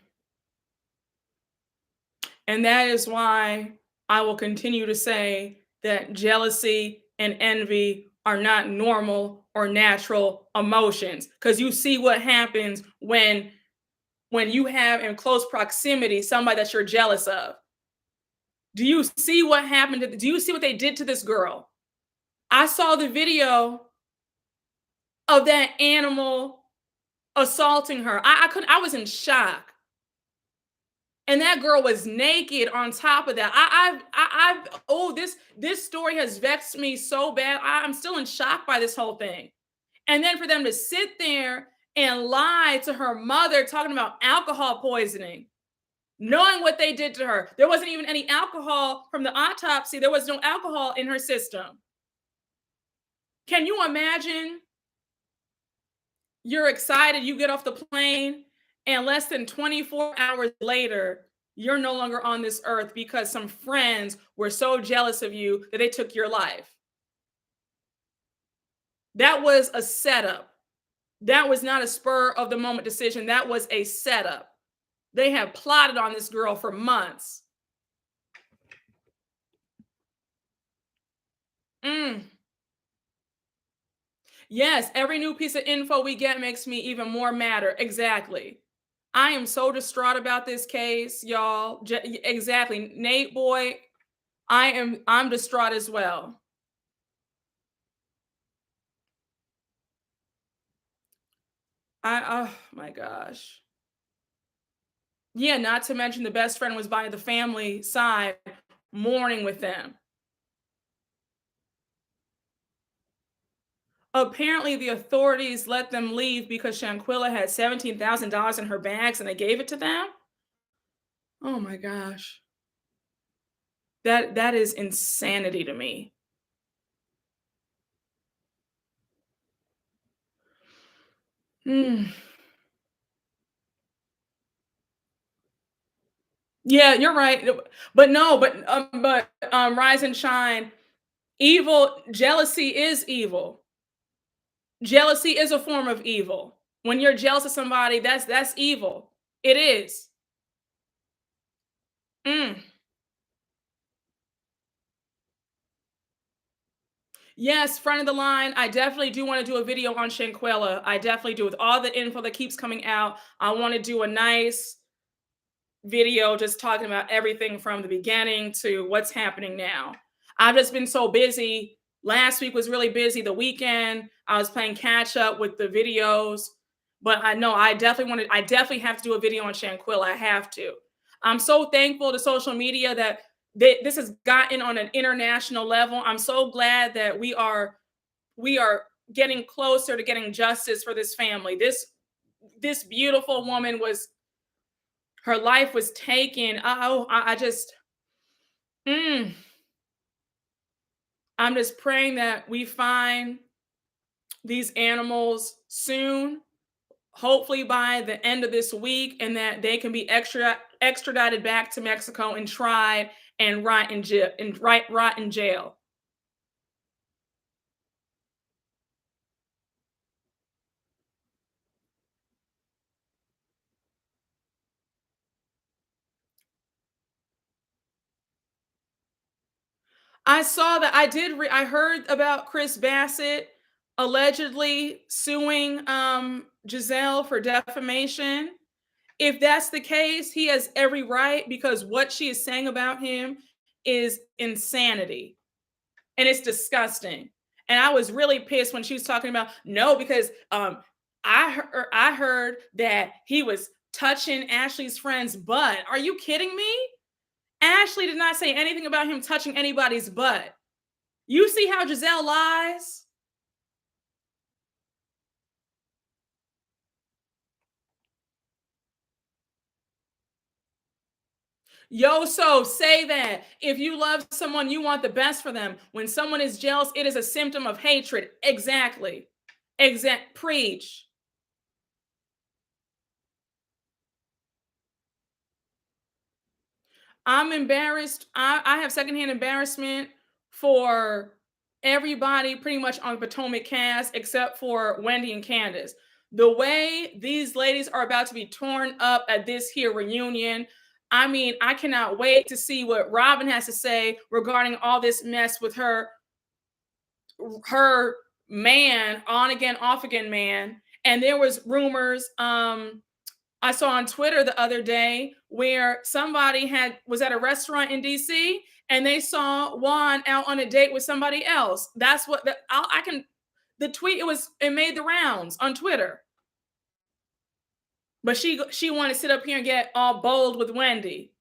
And that is why I will continue to say that jealousy and envy are not normal or natural emotions, because you see what happens when you have in close proximity somebody that you're jealous of. Do you see what happened do you see what they did to this girl? I saw the video of that animal assaulting her. I couldn't, I was in shock. And that girl was naked on top of that. Oh, this story has vexed me so bad. I'm still in shock by this whole thing. And then for them to sit there and lie to her mother talking about alcohol poisoning, knowing what they did to her. There wasn't even any alcohol from the autopsy. There was no alcohol in her system. Can you imagine? You're excited, you get off the plane, and less than 24 hours later, you're no longer on this earth because some friends were so jealous of you that they took your life. That was a setup. That was not a spur of the moment decision. That was a setup. They have plotted on this girl for months. Mm. Yes, every new piece of info we get makes me even more madder. Exactly. I am so distraught about this case, y'all. Exactly. Nate boy, I'm distraught as well. Oh my gosh. Yeah, not to mention the best friend was by the family side mourning with them. Apparently, the authorities let them leave because Shanquilla had $17,000 in her bags and they gave it to them. Oh my gosh. That is insanity to me. Hmm. Yeah, you're right. But no, rise and shine. Evil, jealousy is evil. Jealousy is a form of evil. When you're jealous of somebody, that's evil. It is. Mm. Yes, front of the line. I definitely do want to do a video on Shanquella. I definitely do. With all the info that keeps coming out, I want to do a nice video just talking about everything from the beginning to what's happening now. I've just been so busy. Last week was really busy. The weekend, I was playing catch up with the videos. But I know I definitely have to do a video on Shanquilla. I have to. I'm so thankful to social media that this has gotten on an international level. I'm so glad that we are getting closer to getting justice for this family. This beautiful woman was her life was taken. Oh, I just mm, I'm just praying that we find these animals soon, hopefully by the end of this week, and that they can be extradited back to Mexico and tried and rot in jail. Rot in jail. I saw that. I heard about Chris Bassett allegedly suing Giselle for defamation. If that's the case, he has every right because what she is saying about him is insanity and it's disgusting. And I was really pissed when she was talking about no, because I heard that he was touching Ashley's friend's butt. Are you kidding me? Ashley did not say anything about him touching anybody's butt. You see how Giselle lies? Yo, so say that. If you love someone, you want the best for them. When someone is jealous, it is a symptom of hatred. Exactly. Preach. I'm embarrassed. I have secondhand embarrassment for everybody pretty much on the Potomac cast except for Wendy and Candace. The way these ladies are about to be torn up at this here reunion, I mean, I cannot wait to see what Robin has to say regarding all this mess with her man, on again, off again man. And there was rumors I saw on Twitter the other day where somebody was at a restaurant in DC and they saw Juan out on a date with somebody else. That's what I can. The tweet it made the rounds on Twitter. But she wanted to sit up here and get all bold with Wendy.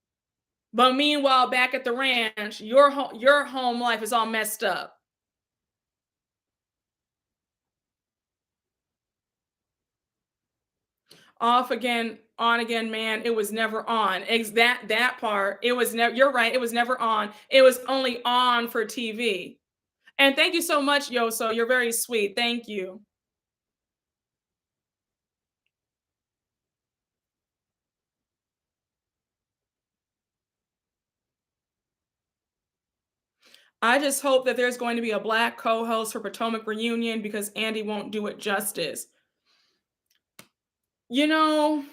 But meanwhile, back at the ranch, your home life is all messed up. Off again, on again, man. It was never on. That part. It was never. You're right. It was never on. It was only on for TV. And thank you so much, Yoso. You're very sweet. Thank you. I just hope that there's going to be a black co-host for Potomac Reunion because Andy won't do it justice. You know,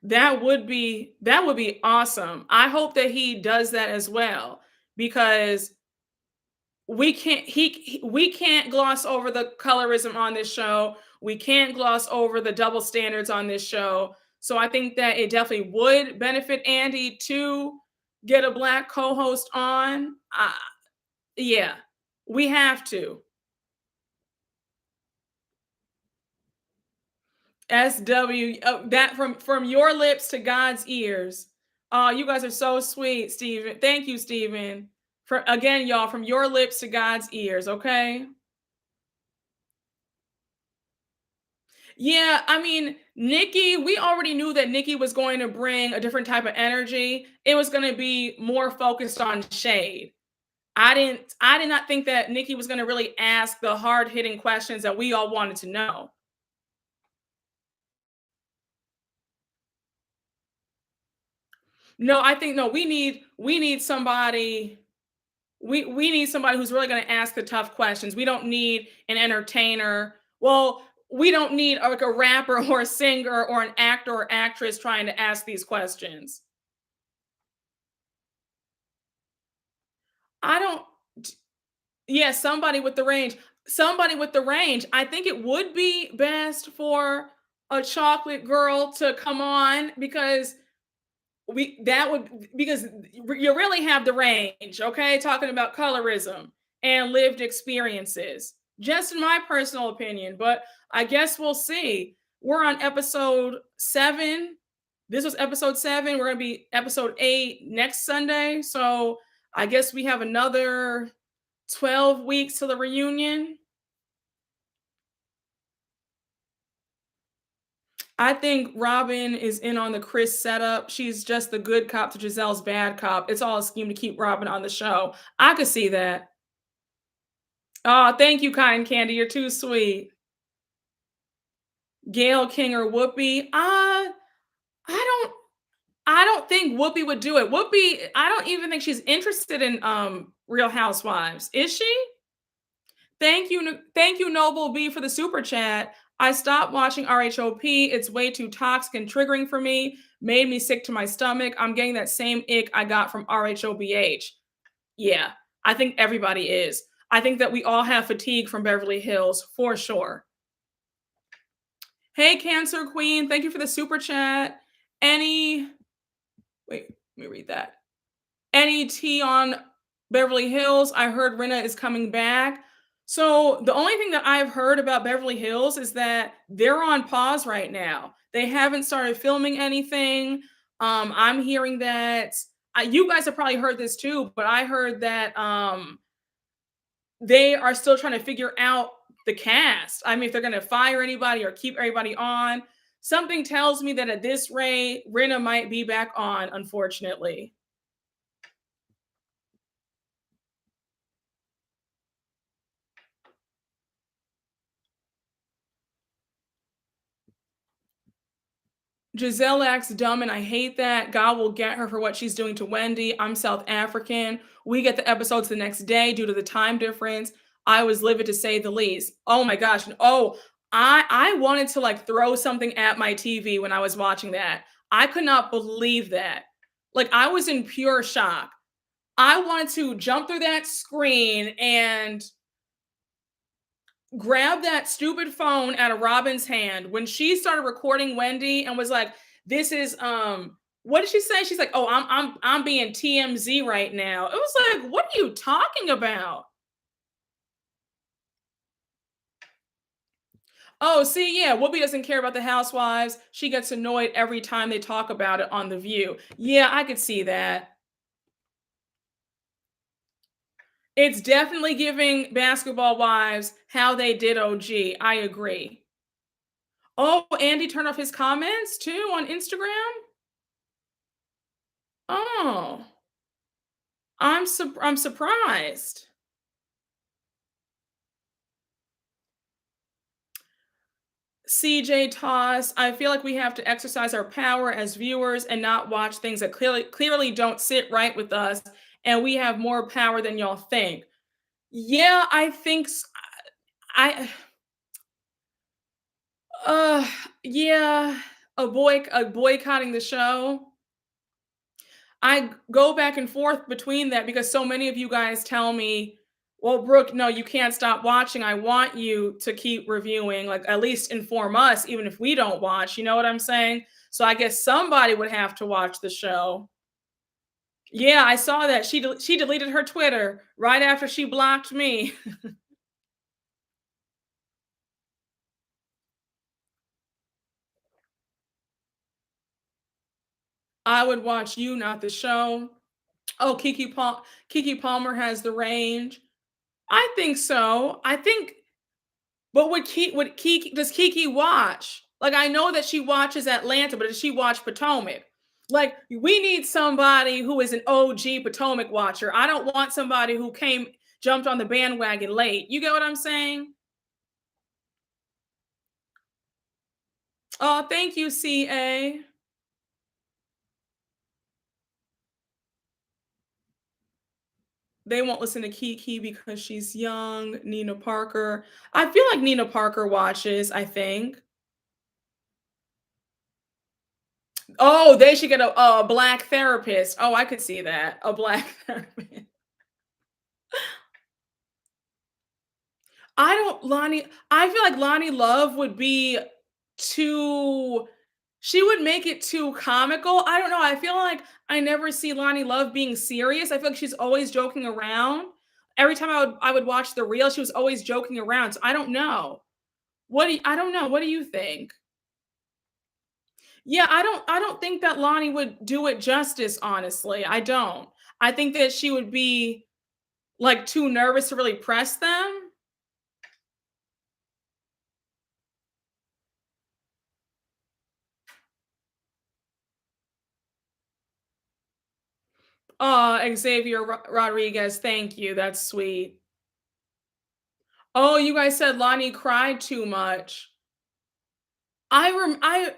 that would be awesome. I hope that he does that as well because we can't gloss over the colorism on this show. We can't gloss over the double standards on this show. So I think that it definitely would benefit Andy to get a black co-host on. Yeah, we have to. SW, that from your lips to God's ears. Oh, you guys are so sweet, Steven. Thank you, Steven. For again, y'all, from your lips to God's ears, okay? Yeah, I mean, Nikki, we already knew that Nikki was going to bring a different type of energy. It was going to be more focused on shade. I did not think that Nikki was going to really ask the hard-hitting questions that we all wanted to know. No, I think no, we need somebody we need somebody who's really going to ask the tough questions. We don't need an entertainer. Well, we don't need like a rapper or a singer or an actor or actress trying to ask these questions. I don't Yeah, somebody with the range. Somebody with the range. I think it would be best for a chocolate girl to come on because we that would because you really have the range, okay? Talking about colorism and lived experiences. Just in my personal opinion, but I guess we'll see. We're on episode 7. This was episode 7. We're going to be episode 8 next Sunday. So, I guess we have another 12 weeks to the reunion. I think Robin is in on the Chris setup. She's just the good cop to Giselle's bad cop. It's all a scheme to keep Robin on the show. I could see that. Oh, thank you, Cotton Candy. You're too sweet. Gail King or Whoopi? I don't I don't think Whoopi would do it. Whoopi, I don't even think she's interested in Real Housewives. Is she? Thank you, Noble B, for the super chat. I stopped watching RHOP. It's way too toxic and triggering for me. Made me sick to my stomach. I'm getting that same ick I got from RHOBH. Yeah, I think everybody is. I think that we all have fatigue from Beverly Hills for sure. Hey, Cancer Queen, thank you for the super chat. Any, wait, let me read that. Any tea on Beverly Hills? I heard Rinna is coming back. So the only thing that I've heard about Beverly Hills is that they're on pause right now. They haven't started filming anything. I'm hearing that you guys have probably heard this too, but I heard that they are still trying to figure out the cast. I mean, if they're going to fire anybody or keep everybody on. Something tells me that at this rate, Rinna might be back on, unfortunately. Giselle acts dumb, and I hate that. God will get her for what she's doing to Wendy. I'm South African. We get the episodes the next day due to the time difference. I was livid to say the least. Oh my gosh. Oh, I wanted to like throw something at my TV when I was watching that. I could not believe that. Like I was in pure shock. I wanted to jump through that screen and grab that stupid phone out of Robin's hand when she started recording Wendy and was like, "This is what did she say?" She's like, "Oh, I'm being TMZ right now." It was like, "What are you talking about?" Oh, see, yeah, Whoopi doesn't care about the housewives. She gets annoyed every time they talk about it on The View. Yeah, I could see that. It's definitely giving Basketball Wives how they did OG. I agree. Oh, Andy turned off his comments too on Instagram? Oh, I'm surprised. CJ Toss, I feel like we have to exercise our power as viewers and not watch things that clearly don't sit right with us, and we have more power than y'all think. Yeah, I think I uh yeah, a boycotting the show. I go back and forth between that because so many of you guys tell me, well, Brooke, no, you can't stop watching. I want you to keep reviewing, like at least inform us, even if we don't watch. You know what I'm saying? So I guess somebody would have to watch the show. Yeah, I saw that. She deleted her Twitter right after she blocked me. I would watch you, not the show. Oh, Kiki Palmer has the range. I think so. I think But would Kiki does Kiki watch? Like I know that she watches Atlanta, but does she watch Potomac? Like we need somebody who is an OG Potomac watcher. I don't want somebody who jumped on the bandwagon late. You get what I'm saying? Oh, thank you, CA. They won't listen to Kiki because she's young. Nina Parker. I feel like Nina Parker watches, I think. Oh, they should get a black therapist. Oh, I could see that. A black therapist. I feel like Lonnie Love would be too she would make it too comical. I don't know. I feel like I never see Lonnie Love being serious. I feel like she's always joking around. Every time I would watch the reel, she was always joking around. So I don't know. I don't know. What do you think? Yeah, I don't think that Lonnie would do it justice, honestly. I don't. I think that she would be like too nervous to really press them. Xavier Rodriguez, thank you. That's sweet. Oh, you guys said Lonnie cried too much. I rem I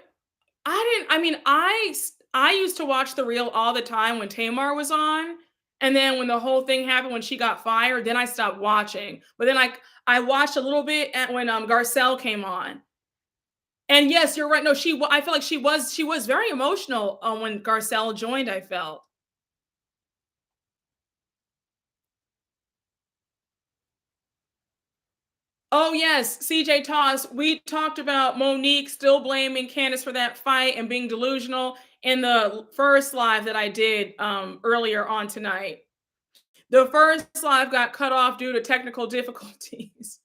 didn't I mean, I used to watch The Real all the time when Tamar was on, and then when the whole thing happened when she got fired, then I stopped watching. But then I watched a little bit at when, Garcelle came on. And yes, you're right. No, I feel like she was very emotional, when Garcelle joined, I felt. Oh, yes, CJ Toss. We talked about Monique still blaming Candace for that fight and being delusional in the first live that I did earlier on tonight. The first live got cut off due to technical difficulties.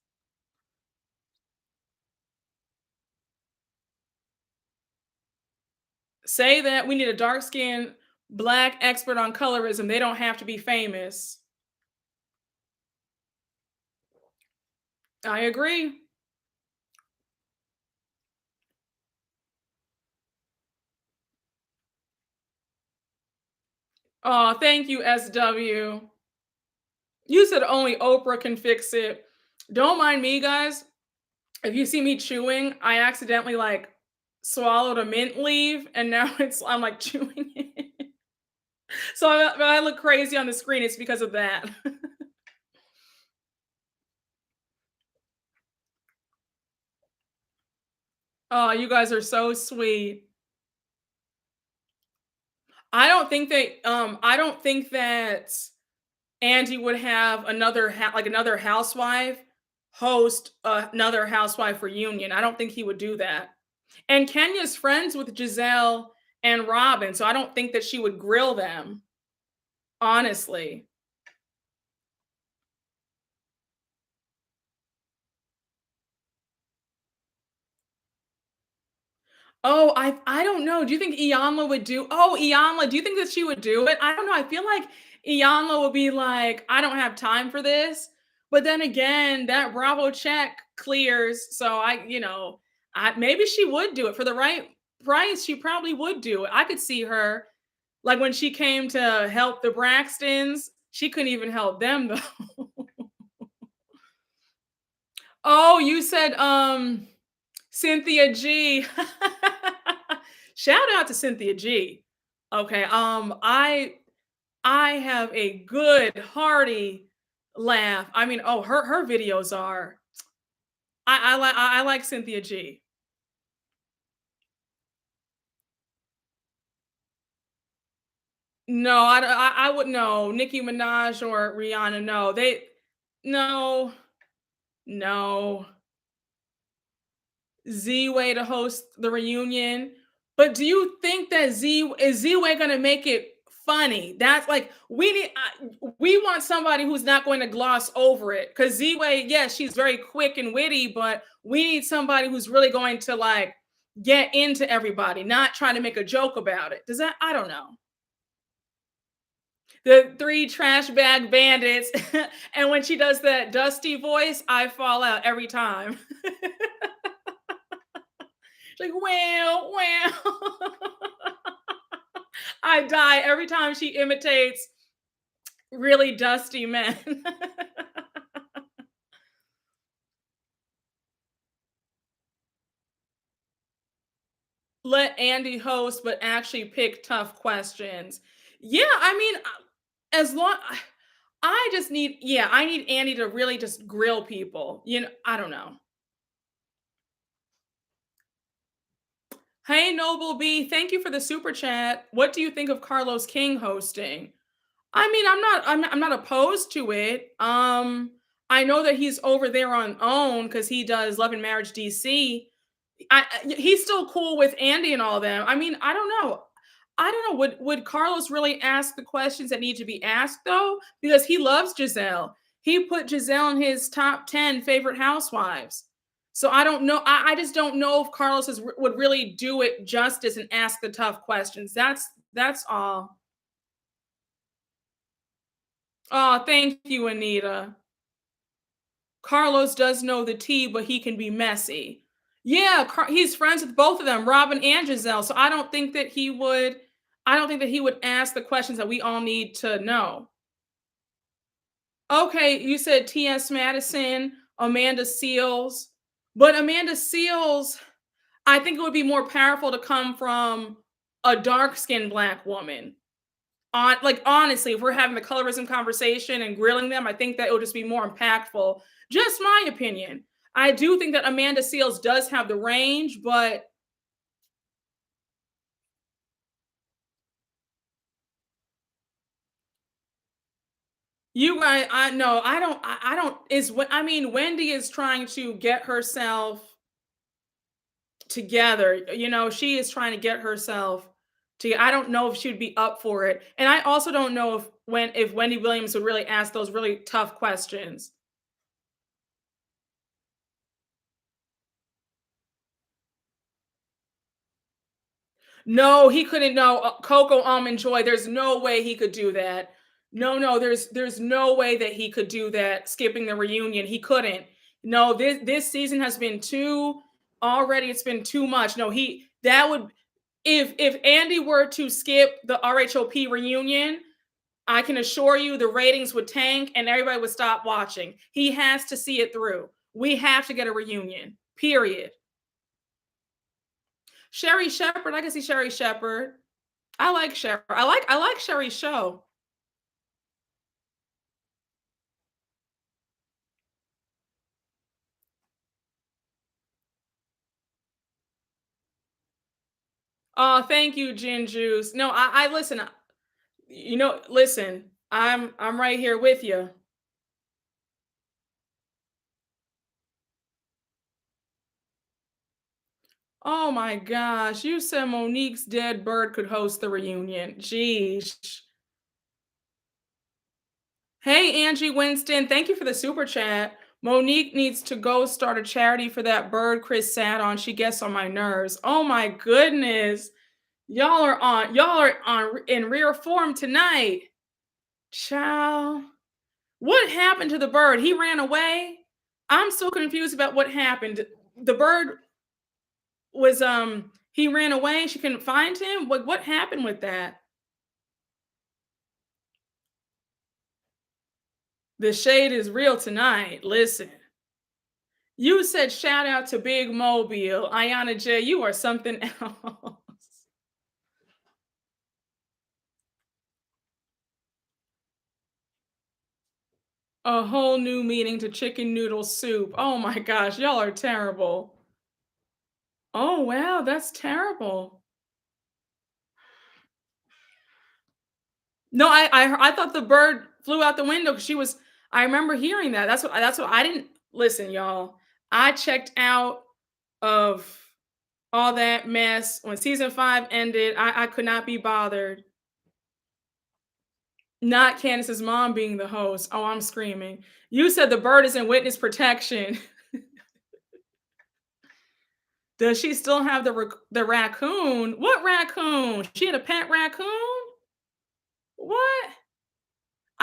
Say that we need a dark skinned black expert on colorism. They don't have to be famous. I agree. Oh, thank you, SW. You said only Oprah can fix it. Don't mind me, guys. If you see me chewing, I accidentally like swallowed a mint leaf and now I'm like chewing it. So when I look crazy on the screen, it's because of that. Oh, you guys are so sweet. I don't think that Andy would have another housewife host another housewife reunion. I don't think he would do that. And Kenya's friends with Giselle and Robin, so I don't think that she would grill them, honestly. Oh, I don't know. Do you think Iyanla would do Iyanla, do you think that she would do it? I don't know. I feel like Iyanla would be like, "I don't have time for this." But then again, that Bravo check clears, so maybe she would do it for the right price. She probably would do it. I could see her like when she came to help the Braxtons, she couldn't even help them though. Oh, you said Cynthia G. Shout out to Cynthia G. Okay, I have a good hearty laugh. I mean, oh, her videos are I like Cynthia G. No, I would no Nicki Minaj or Rihanna. No, no, no. Z-Way to host the reunion. But do you think that Z-Way gonna make it funny? That's like we want somebody who's not going to gloss over it. Because Z-Way, yes, she's very quick and witty, but we need somebody who's really going to like get into everybody, not try to make a joke about it. Does that? I don't know. The three trash bag bandits, and when she does that dusty voice, I fall out every time. Like, well, well. I die every time she imitates really dusty men. Let Andy host, but actually pick tough questions. Yeah, I mean, as long I just need, yeah, I need Andy to really just grill people. I don't know. Hey, Noble B, thank you for the super chat. What do you think of Carlos King hosting? I mean, I'm not opposed to it. I know that he's over there on OWN because he does Love and Marriage DC. He's still cool with Andy and all them. I mean, I don't know. I don't know. Would Carlos really ask the questions that need to be asked though? Because he loves Giselle. He put Giselle in his top 10 favorite housewives. So I don't know. I just don't know if would really do it justice and ask the tough questions. That's all. Oh, thank you, Anita. Carlos does know the tea, but he can be messy. Yeah, he's friends with both of them, Robin and Giselle. So I don't think that he would. I don't think that he would ask the questions that we all need to know. Okay, you said T.S. Madison, Amanda Seals, but Amanda Seals, I think it would be more powerful to come from a dark-skinned Black woman. Like, honestly, if we're having the colorism conversation and grilling them, I think that it would just be more impactful. Just my opinion. I do think that Amanda Seals does have the range, but you guys, I know, I don't. Is what I mean. Wendy is trying to get herself together. She is trying to get herself to. I don't know if she'd be up for it, and I also don't know if Wendy Williams would really ask those really tough questions. No, he couldn't. No, Coco Almond Joy. There's no way he could do that. No, no, there's no way that he could do that. Skipping the reunion, he couldn't. No, this season has been too already. It's been too much. No, he that would if Andy were to skip the RHOP reunion, I can assure you the ratings would tank and everybody would stop watching. He has to see it through. We have to get a reunion. Period. Sherry Shepherd, I can see Sherry Shepherd. I like Sherry. I like Sherry's show. Oh, thank you, Gin Juice. No, I listen. Listen. I'm right here with you. Oh my gosh, you said Monique's dead bird could host the reunion. Jeez. Hey, Angie Winston, thank you for the super chat. Monique needs to go start a charity for that bird Chris sat on. She gets on my nerves. Oh my goodness. Y'all are on in rare form tonight. Child. What happened to the bird? He ran away? I'm still confused about what happened. The bird was he ran away, she couldn't find him? What happened with that? The shade is real tonight. Listen. You said shout out to Big Mobile. Ayana J, you are something else. A whole new meaning to chicken noodle soup. Oh my gosh, y'all are terrible. Oh wow, that's terrible. No, I thought the bird flew out the window because she was. I remember hearing that. That's what I didn't listen, y'all. I checked out of all that mess when season 5 ended. I could not be bothered. Not Candace's mom being the host. Oh, I'm screaming. You said the bird is in witness protection. Does she still have the raccoon? What raccoon? She had a pet raccoon? What?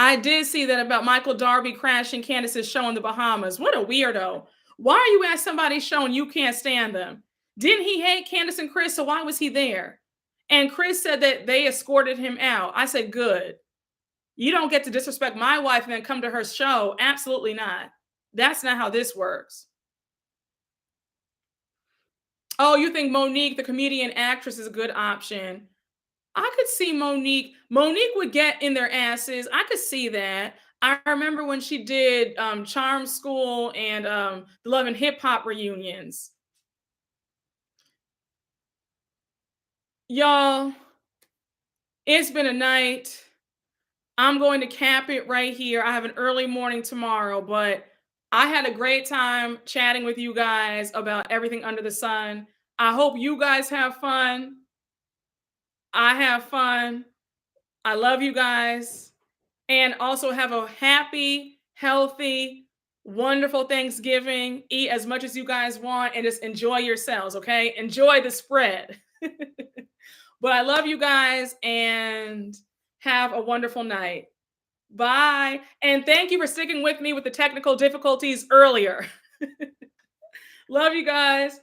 I did see that about Michael Darby crashing Candace's show in the Bahamas. What a weirdo. Why are you at somebody's show and you can't stand them? Didn't he hate Candace and Chris? So why was he there? And Chris said that they escorted him out. I said, good. You don't get to disrespect my wife and then come to her show. Absolutely not. That's not how this works. Oh, you think Monique, the comedian actress, is a good option? I could see Monique. Monique would get in their asses. I could see that. I remember when she did Charm School and the Love and Hip Hop reunions. Y'all, it's been a night. I'm going to cap it right here. I have an early morning tomorrow, but I had a great time chatting with you guys about everything under the sun. I hope you guys have fun. I have fun. I love you guys. And also have a happy, healthy, wonderful Thanksgiving. Eat as much as you guys want and just enjoy yourselves, okay? Enjoy the spread. But I love you guys and have a wonderful night. Bye. And thank you for sticking with me with the technical difficulties earlier. Love you guys.